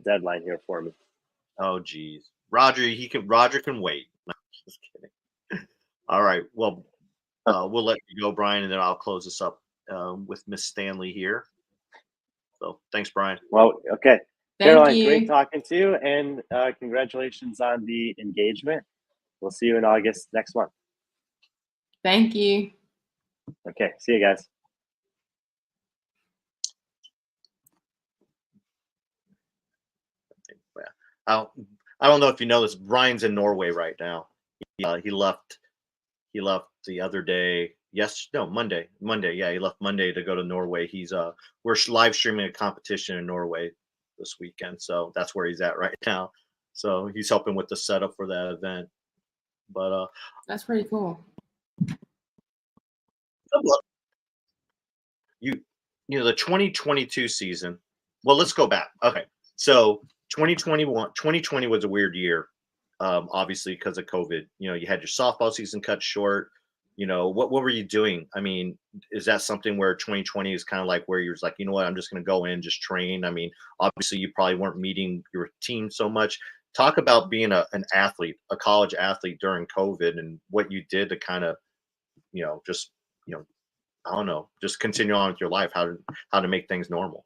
[SPEAKER 2] deadline here for me.
[SPEAKER 1] Oh geez, Roger can wait. No, just kidding. All right, well, we'll let you go, Brian, and then I'll close this up with Miss Stanley here. So thanks, Brian.
[SPEAKER 2] Well, okay.
[SPEAKER 3] Thank
[SPEAKER 2] Caroline,
[SPEAKER 3] you.
[SPEAKER 2] great talking to you, and congratulations on the engagement. We'll see you in August next month.
[SPEAKER 3] Thank you.
[SPEAKER 2] Okay, see you guys.
[SPEAKER 1] I don't know if you know this. Brian's in Norway right now. He left the other day. Monday. Yeah, he left Monday to go to Norway. We're live streaming a competition in Norway this weekend, so that's where he's at right now. So he's helping with the setup for that event. But
[SPEAKER 3] that's pretty cool.
[SPEAKER 1] You the 2022 season. Well, let's go back. Okay, so 2020 was a weird year, obviously because of COVID. You had your softball season cut short. What were you doing? I mean, is that something where 2020 is kind of like where you're like, you know what, I'm just going to go in, just train? I mean, obviously you probably weren't meeting your team so much. Talk about being an athlete, a college athlete during COVID, and what you did to kind of, just, I don't know, just continue on with your life, how to make things normal.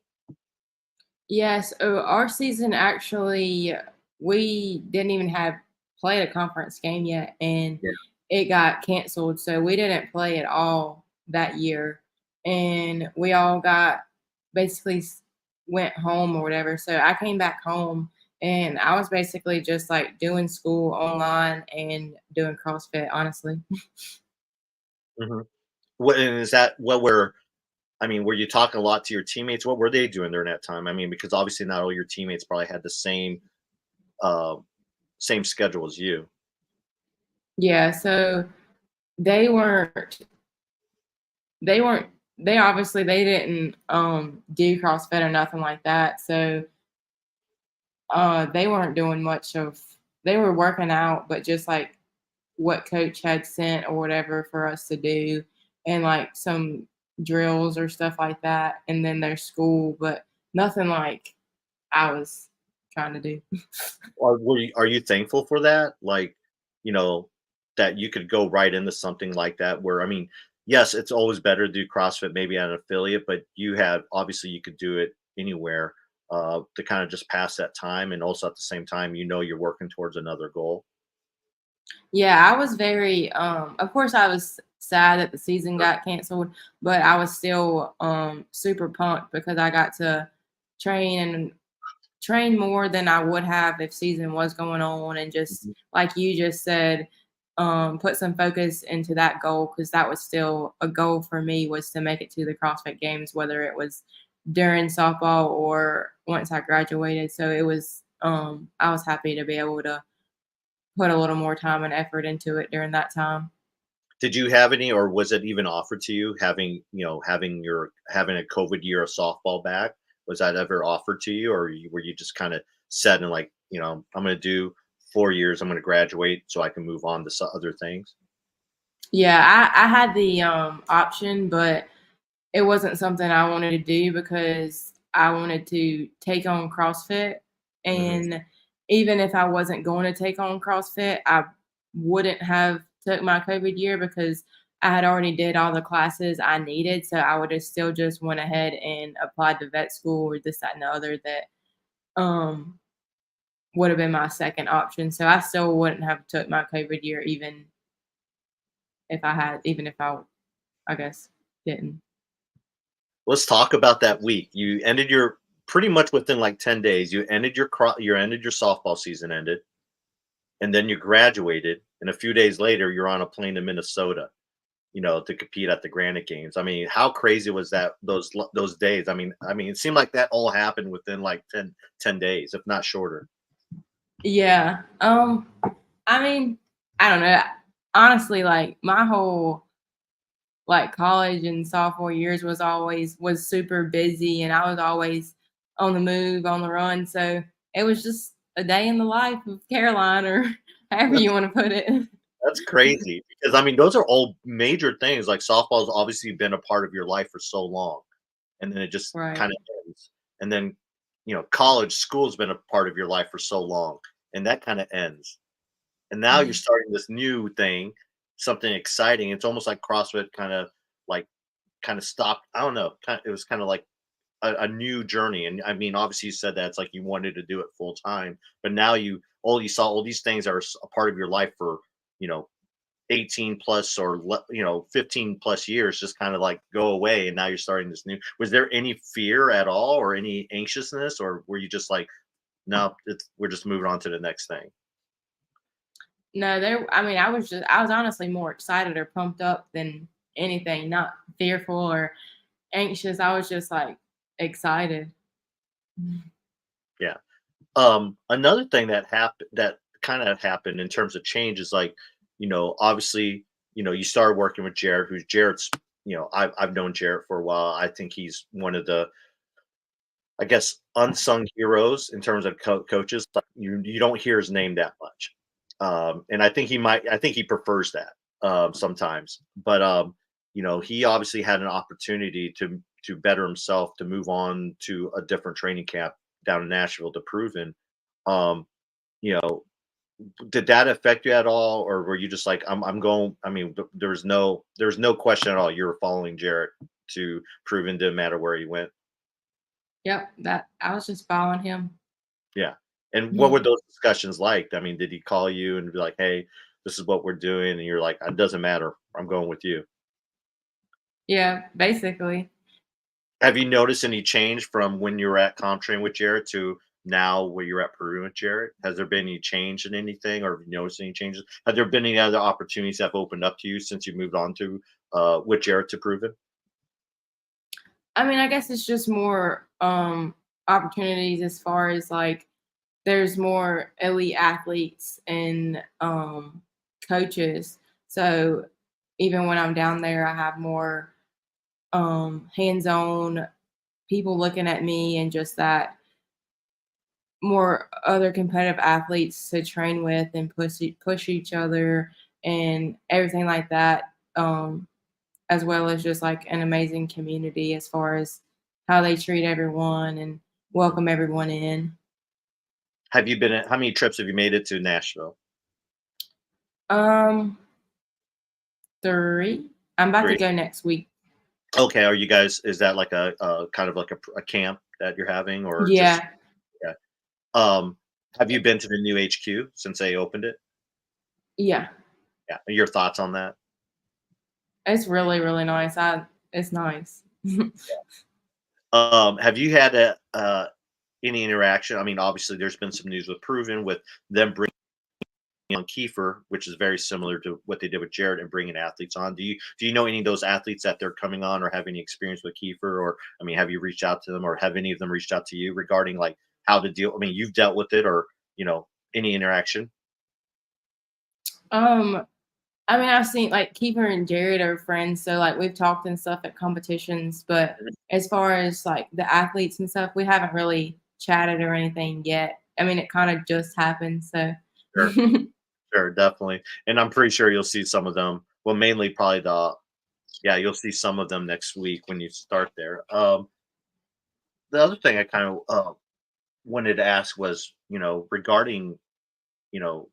[SPEAKER 3] Yes, our season actually, we didn't even have played a conference game yet, and it got canceled. So we didn't play at all that year, and we all basically went home or whatever. So I came back home, and I was basically just like doing school online and doing CrossFit, honestly.
[SPEAKER 1] Mm-hmm. Were you talking a lot to your teammates? What were they doing during that time? I mean, because obviously not all your teammates probably had the same schedule as you.
[SPEAKER 3] Yeah, so they obviously they didn't do CrossFit or nothing like that. So they weren't doing they were working out, but just like what coach had sent or whatever for us to do, and like some drills or stuff like that, and then their school, but nothing like I was trying to do.
[SPEAKER 1] Are you thankful for that? Like, that you could go right into something like that where, I mean, yes, it's always better to do CrossFit maybe at an affiliate, but you could do it anywhere to kind of just pass that time. And also at the same time, you're working towards another goal.
[SPEAKER 3] Yeah, I was very of course I was sad that the season got canceled, but I was still super pumped because I got to train more than I would have if season was going on, and just like you just said, put some focus into that goal, because that was still a goal for me, was to make it to the CrossFit Games, whether it was during softball or once I graduated. So it was I was happy to be able to put a little more time and effort into it during that time.
[SPEAKER 1] Did you have any, or was it even offered to you having, having a COVID year of softball back? Was that ever offered to you, or were you just kind of set and like, I'm going to do 4 years, I'm going to graduate so I can move on to other things?
[SPEAKER 3] Yeah, I had the option, but it wasn't something I wanted to do because I wanted to take on CrossFit.
[SPEAKER 1] Hmm.
[SPEAKER 3] And even if I wasn't going to take on CrossFit, I wouldn't have took my COVID year because I had already did all the classes I needed. So I would have still just went ahead and applied to vet school or this, that, and the other that um would have been my second option. So I still wouldn't have took my COVID year even if I guess didn't.
[SPEAKER 1] Let's talk about that week. You ended your pretty much within like 10 days. You ended your softball season ended, and then you graduated. And a few days later, you're on a plane to Minnesota, to compete at the Granite Games. I mean, how crazy was that? Those days. I mean, it seemed like that all happened within like 10 days, if not shorter.
[SPEAKER 3] Yeah. I mean, I don't know. Honestly, like my whole like college and sophomore years was super busy and I was always on the move, on the run. So it was just a day in the life of Caroline or however you want to put it.
[SPEAKER 1] That's crazy because I mean, those are all major things. Like softball's obviously been a part of your life for so long, and then it just
[SPEAKER 3] Right.
[SPEAKER 1] kind of ends. And then, college school's been a part of your life for so long, and that kind of ends. And now you're starting this new thing, something exciting. It's almost like CrossFit like kind of stopped. I don't know. It was kind of like a new journey. And I mean, obviously, you said that it's like you wanted to do it full time, but now you saw all these things are a part of your life for you know 18 plus or 15 plus years just kind of like go away, and now you're starting this new. Was there any fear at all or any anxiousness, or were you just like, no, we're just moving on to the next thing?
[SPEAKER 3] No, I mean, I was honestly more excited or pumped up than anything, not fearful or anxious. I was just like excited.
[SPEAKER 1] Yeah. Another thing that kind of happened in terms of change is like, obviously, you started working with Jared's, I've known Jared for a while. I think he's one of the, I guess, unsung heroes in terms of coaches. Like, you don't hear his name that much, and I think he prefers that sometimes. But he obviously had an opportunity to better himself, to move on to a different training camp down in Nashville to Proven. Um, you know, did that affect you at all, or were you just like, I'm going? I mean, there's no question at all. You were following Jarrett to Proven, didn't matter where he went.
[SPEAKER 3] Yep, that I was just following him.
[SPEAKER 1] Yeah. And what were those discussions like? I mean, did he call you and be like, "Hey, this is what we're doing," and you're like, "It doesn't matter. I'm going with you."
[SPEAKER 3] Yeah, basically.
[SPEAKER 1] Have you noticed any change from when you were at CompTrain with Jared to now where you're at Peru with Jared? Has there been any change in anything, or have you noticed any changes? Have there been any other opportunities that have opened up to you since you moved on to with Jared to Proven?
[SPEAKER 3] I mean, I guess it's just more opportunities as far as like there's more elite athletes and coaches. So even when I'm down there, I have more hands-on people looking at me and just that more other competitive athletes to train with and push each other and everything like that. As well as just like an amazing community as far as how they treat everyone and welcome everyone in.
[SPEAKER 1] Have you been? How many trips have you made it to Nashville?
[SPEAKER 3] Um, 3. I'm about to
[SPEAKER 1] Three.
[SPEAKER 3] go next week.
[SPEAKER 1] Okay. Are you guys? Is that like a kind of like a camp that you're having, or just?
[SPEAKER 3] Yeah,
[SPEAKER 1] Yeah. Um, have you been to the new HQ since they opened it?
[SPEAKER 3] yeah,
[SPEAKER 1] Yeah. Your thoughts on that?
[SPEAKER 3] it's really really nice. It's nice.
[SPEAKER 1] Have you had any interaction? I mean, obviously, there's been some news with Proven with them bringing on Kiefer, which is very similar to what they did with Jared and bringing athletes on. Do you know any of those athletes that they're coming on, or have any experience with Kiefer? Or I mean, have you reached out to them, or have any of them reached out to you regarding like how to deal? I mean, you've dealt with it, or any interaction?
[SPEAKER 3] I mean, I've seen like Keeper and Jared are friends, so like we've talked and stuff at competitions. But as far as like the athletes and stuff, we haven't really chatted or anything yet. I mean, it kind of just happened, so.
[SPEAKER 1] Sure, sure, definitely. And I'm pretty sure you'll see some of them. Well, mainly probably yeah, you'll see some of them next week when you start there. The other thing I kind of wanted to ask was, regarding, you know,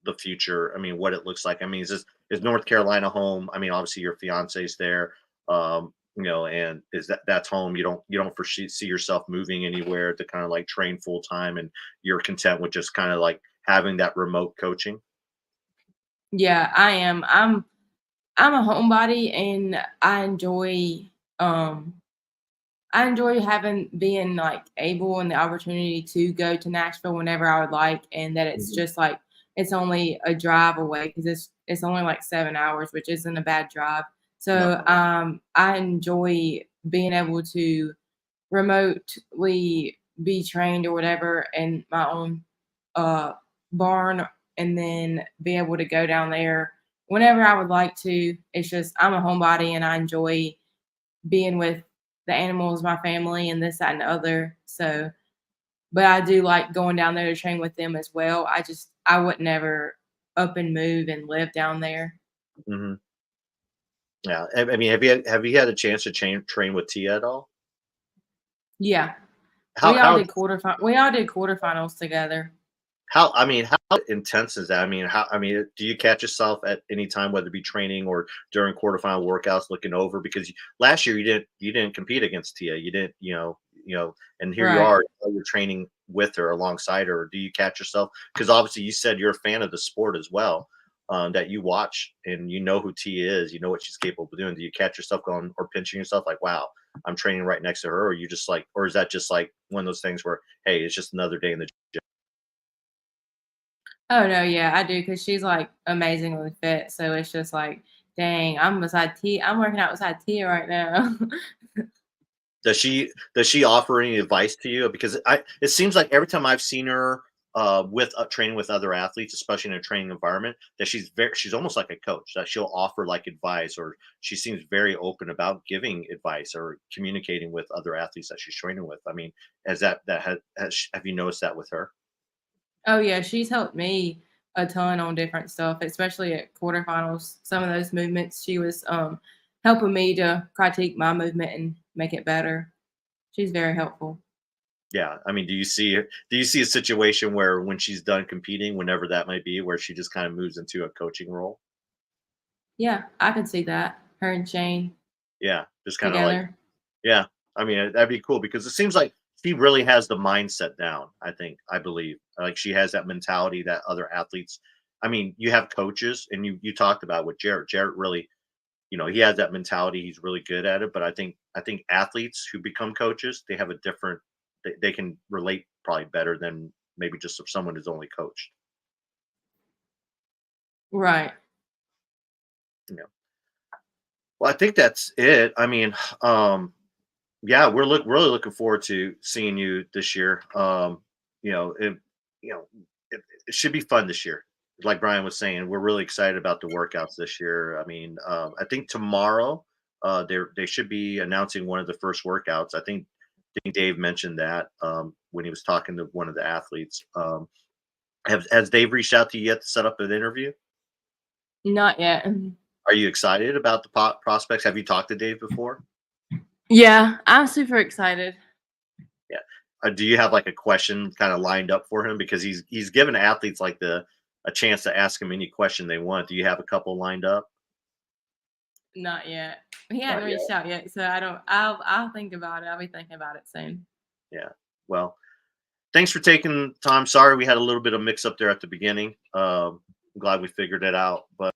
[SPEAKER 1] the future. I mean, what it looks like. I mean, is North Carolina home? I mean, obviously your fiance's there. And is that's home? You don't foresee see yourself moving anywhere to kind of like train full time, and you're content with just kind of like having that remote coaching.
[SPEAKER 3] Yeah, I am. I'm a homebody, and um I enjoy having being like able and the opportunity to go to Nashville whenever I would like, and that it's
[SPEAKER 1] Mhm.
[SPEAKER 3] just like it's only a drive away because it's only like 7 hours, which isn't a bad drive. So
[SPEAKER 1] No.
[SPEAKER 3] I enjoy being able to remotely be trained or whatever in my own uh barn, and then be able to go down there whenever I would like to. It's just I'm a homebody and I enjoy being with the animals, my family, and this, that, and the other. So, but I do like going down there to train with them as well. I would never up and move and live down there.
[SPEAKER 1] Hmm. Yeah. I mean, have you had a chance to train with Tia at all?
[SPEAKER 3] Yeah,
[SPEAKER 1] How how
[SPEAKER 3] we all did quarterfinals together.
[SPEAKER 1] How I mean, how intense is that? Do you catch yourself at any time, whether it be training or during quarterfinal workouts, looking over because last year you didn't compete against Tia, you didn't, and here you
[SPEAKER 3] Right.
[SPEAKER 1] are, you're training with her alongside her. Do you catch yourself? Because obviously you said you're a fan of the sport as well, that you watch and you know who Tia is, you know what she's capable of doing. Do you catch yourself going or pinching yourself like, wow, I'm training right next to her, or you just like, or is that just like one of those things where, hey, it's just another day in the gym?
[SPEAKER 3] Oh no, yeah, I do because she's like amazingly fit. So it's just like, dang, I'm working out beside Tia right now.
[SPEAKER 1] Does she offer any advice to you? Because it seems like every time I've seen her with training with other athletes, especially in a training environment, that she's almost like a coach. That she'll offer like advice, or she seems very open about giving advice or communicating with other athletes that she's training with. I mean, has have you noticed that with her?
[SPEAKER 3] Oh yeah, she's helped me a ton on different stuff, especially at quarterfinals. Some of those movements she was helping me to critique my movement and make it better. She's very helpful.
[SPEAKER 1] Yeah, I mean, do you see a situation where when she's done competing, whenever that might be, where she just kind of moves into a coaching role?
[SPEAKER 3] Yeah, I can see that. Her and Shane
[SPEAKER 1] Yeah, just kind of like.
[SPEAKER 3] together.
[SPEAKER 1] Yeah, I mean, that'd be cool because it seems like she really has the mindset down. I believe, like she has that mentality that other athletes. I mean, you have coaches, and you talked about with Jarrett. Jarrett really, he has that mentality. He's really good at it. But I think athletes who become coaches, they have a different. They can relate probably better than maybe just if someone who's only coached.
[SPEAKER 3] Right.
[SPEAKER 1] You know. Well, I think that's it. I mean, yeah, we're really looking forward to seeing you this year. You know, it should be fun this year. Like Brian was saying, we're really excited about the workouts this year. I mean, I think tomorrow, they should be announcing one of the first workouts. I think Dave mentioned that when he was talking to one of the athletes. Has Dave reached out to you yet to set up an interview?
[SPEAKER 3] Not yet.
[SPEAKER 1] Are you excited about the prospects? Have you talked to Dave before?
[SPEAKER 3] Yeah, I'm super excited.
[SPEAKER 1] Yeah. Do you have like a question kind of lined up for him because he's given athletes like the a chance to ask him any question they want. Do you have a couple lined up?
[SPEAKER 3] Not yet. He hadn't
[SPEAKER 1] Not yet.
[SPEAKER 3] reached out yet, so I don't. I'll think about it. I'll be thinking about it soon.
[SPEAKER 1] Yeah. Well, thanks for taking time. Sorry we had a little bit of mix up there at the beginning. I'm glad we figured it out. But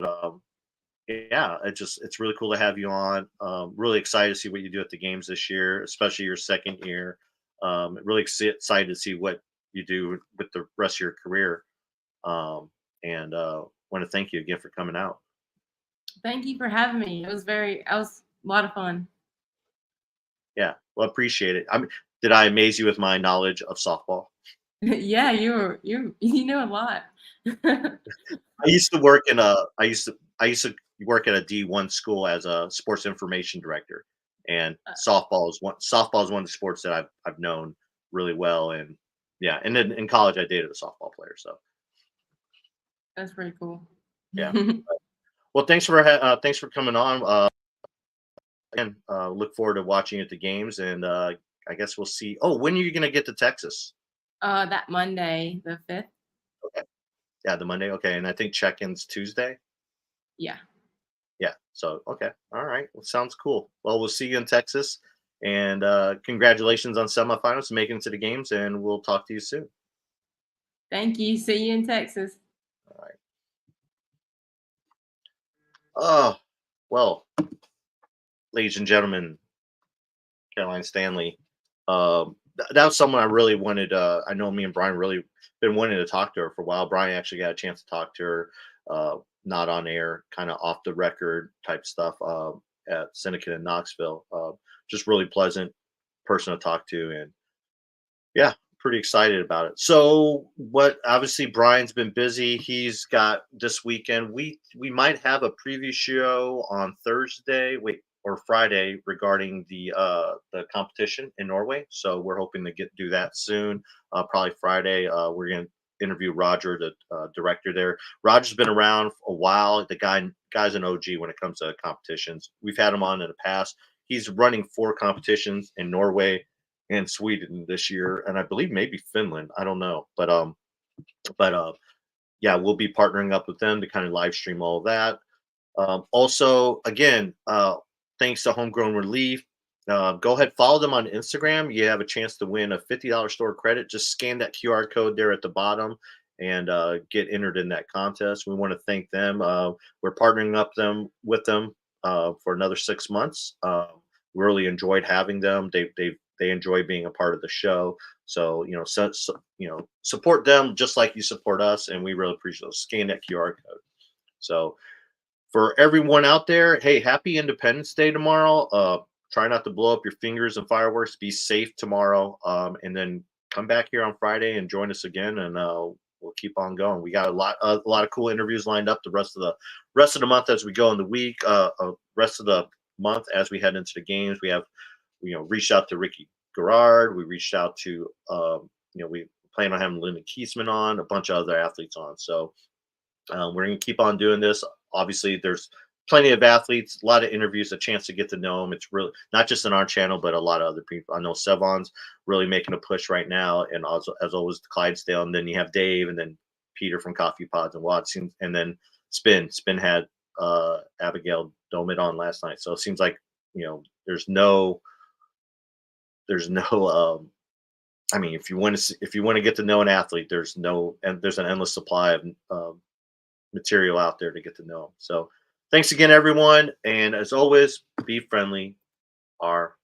[SPEAKER 1] yeah, it's really cool to have you on. Really excited to see what you do at the games this year, especially your second year. Really excited to see what you do with the rest of your career. And want to thank you again for coming out.
[SPEAKER 3] Thank you for having me. It was a lot of fun.
[SPEAKER 1] Yeah, well, appreciate it. Did I amaze you with my knowledge of softball?
[SPEAKER 3] Yeah, you know a lot.
[SPEAKER 1] I used to work in a I used to work at a D1 school as a sports information director, and softball is one of the sports that I've known really well, and yeah, and then in college I dated a softball player, so
[SPEAKER 3] That's pretty cool.
[SPEAKER 1] yeah. Well, thanks for coming on. Again, look forward to watching you at the games, and I guess we'll see. Oh, when are you gonna get to Texas?
[SPEAKER 3] That Monday, the 5th.
[SPEAKER 1] Okay, yeah, the Monday. Okay, and I think check-in's Tuesday.
[SPEAKER 3] Yeah.
[SPEAKER 1] Yeah. So, okay. All right. Well, sounds cool. Well, we'll see you in Texas. And congratulations on semifinals, making it to the games. And we'll talk to you soon.
[SPEAKER 3] Thank you. See you in Texas.
[SPEAKER 1] All right. Oh, well, ladies and gentlemen, Caroline Stanley. That was someone I really wanted. I know me and Brian really been wanting to talk to her for a while. Brian actually got a chance to talk to her, not on air, kind of off the record type stuff at Syndicate in Knoxville. Just really pleasant person to talk to, and yeah, pretty excited about it. So, what obviously Brian's been busy. He's got this weekend. We might have a preview show on Thursday, or Friday regarding the competition in Norway. So we're hoping to do that soon. Probably Friday. We're gonna interview Roger, the director there. Roger's been around for a while. Guy's an OG when it comes to competitions. We've had him on in the past. He's running 4 competitions in Norway and Sweden this year, and I believe maybe Finland. I don't know, but yeah, we'll be partnering up with them to kind of live stream all of that. Also, again, thanks to Homegrown Relief. Go ahead, follow them on Instagram. You have a chance to win a $50 store credit. Just scan that QR code there at the bottom and get entered in that contest. We want to thank them. We're partnering up with them for another 6 months. Really enjoyed having them. They enjoy being a part of the show. So support them just like you support us, and we really appreciate it. Scan that QR code. So for everyone out there, hey, happy Independence Day tomorrow. Try not to blow up your fingers and fireworks. Be safe tomorrow, and then come back here on Friday and join us again, and we'll keep on going. We got a lot of cool interviews lined up the rest of the month as we go in the week. Rest of the month as we head into the games, we have reached out to Ricky Garrard. We reached out to we plan on having Lyndon Kiesman on, a bunch of other athletes on. So we're going to keep on doing this. Obviously, there's plenty of athletes, a lot of interviews, a chance to get to know them. It's really not just on our channel, but a lot of other people. I know Sevon's really making a push right now, and also, as always, Clydesdale. And then you have Dave, and then Peter from Coffee Pods and Watson, and then Spin. Spin had Abigail Domit on last night. So it seems like there's no I mean, if you want to get to know an athlete, there's an endless supply of material out there to get to know them. So thanks again, everyone. And as always, be friendly. Are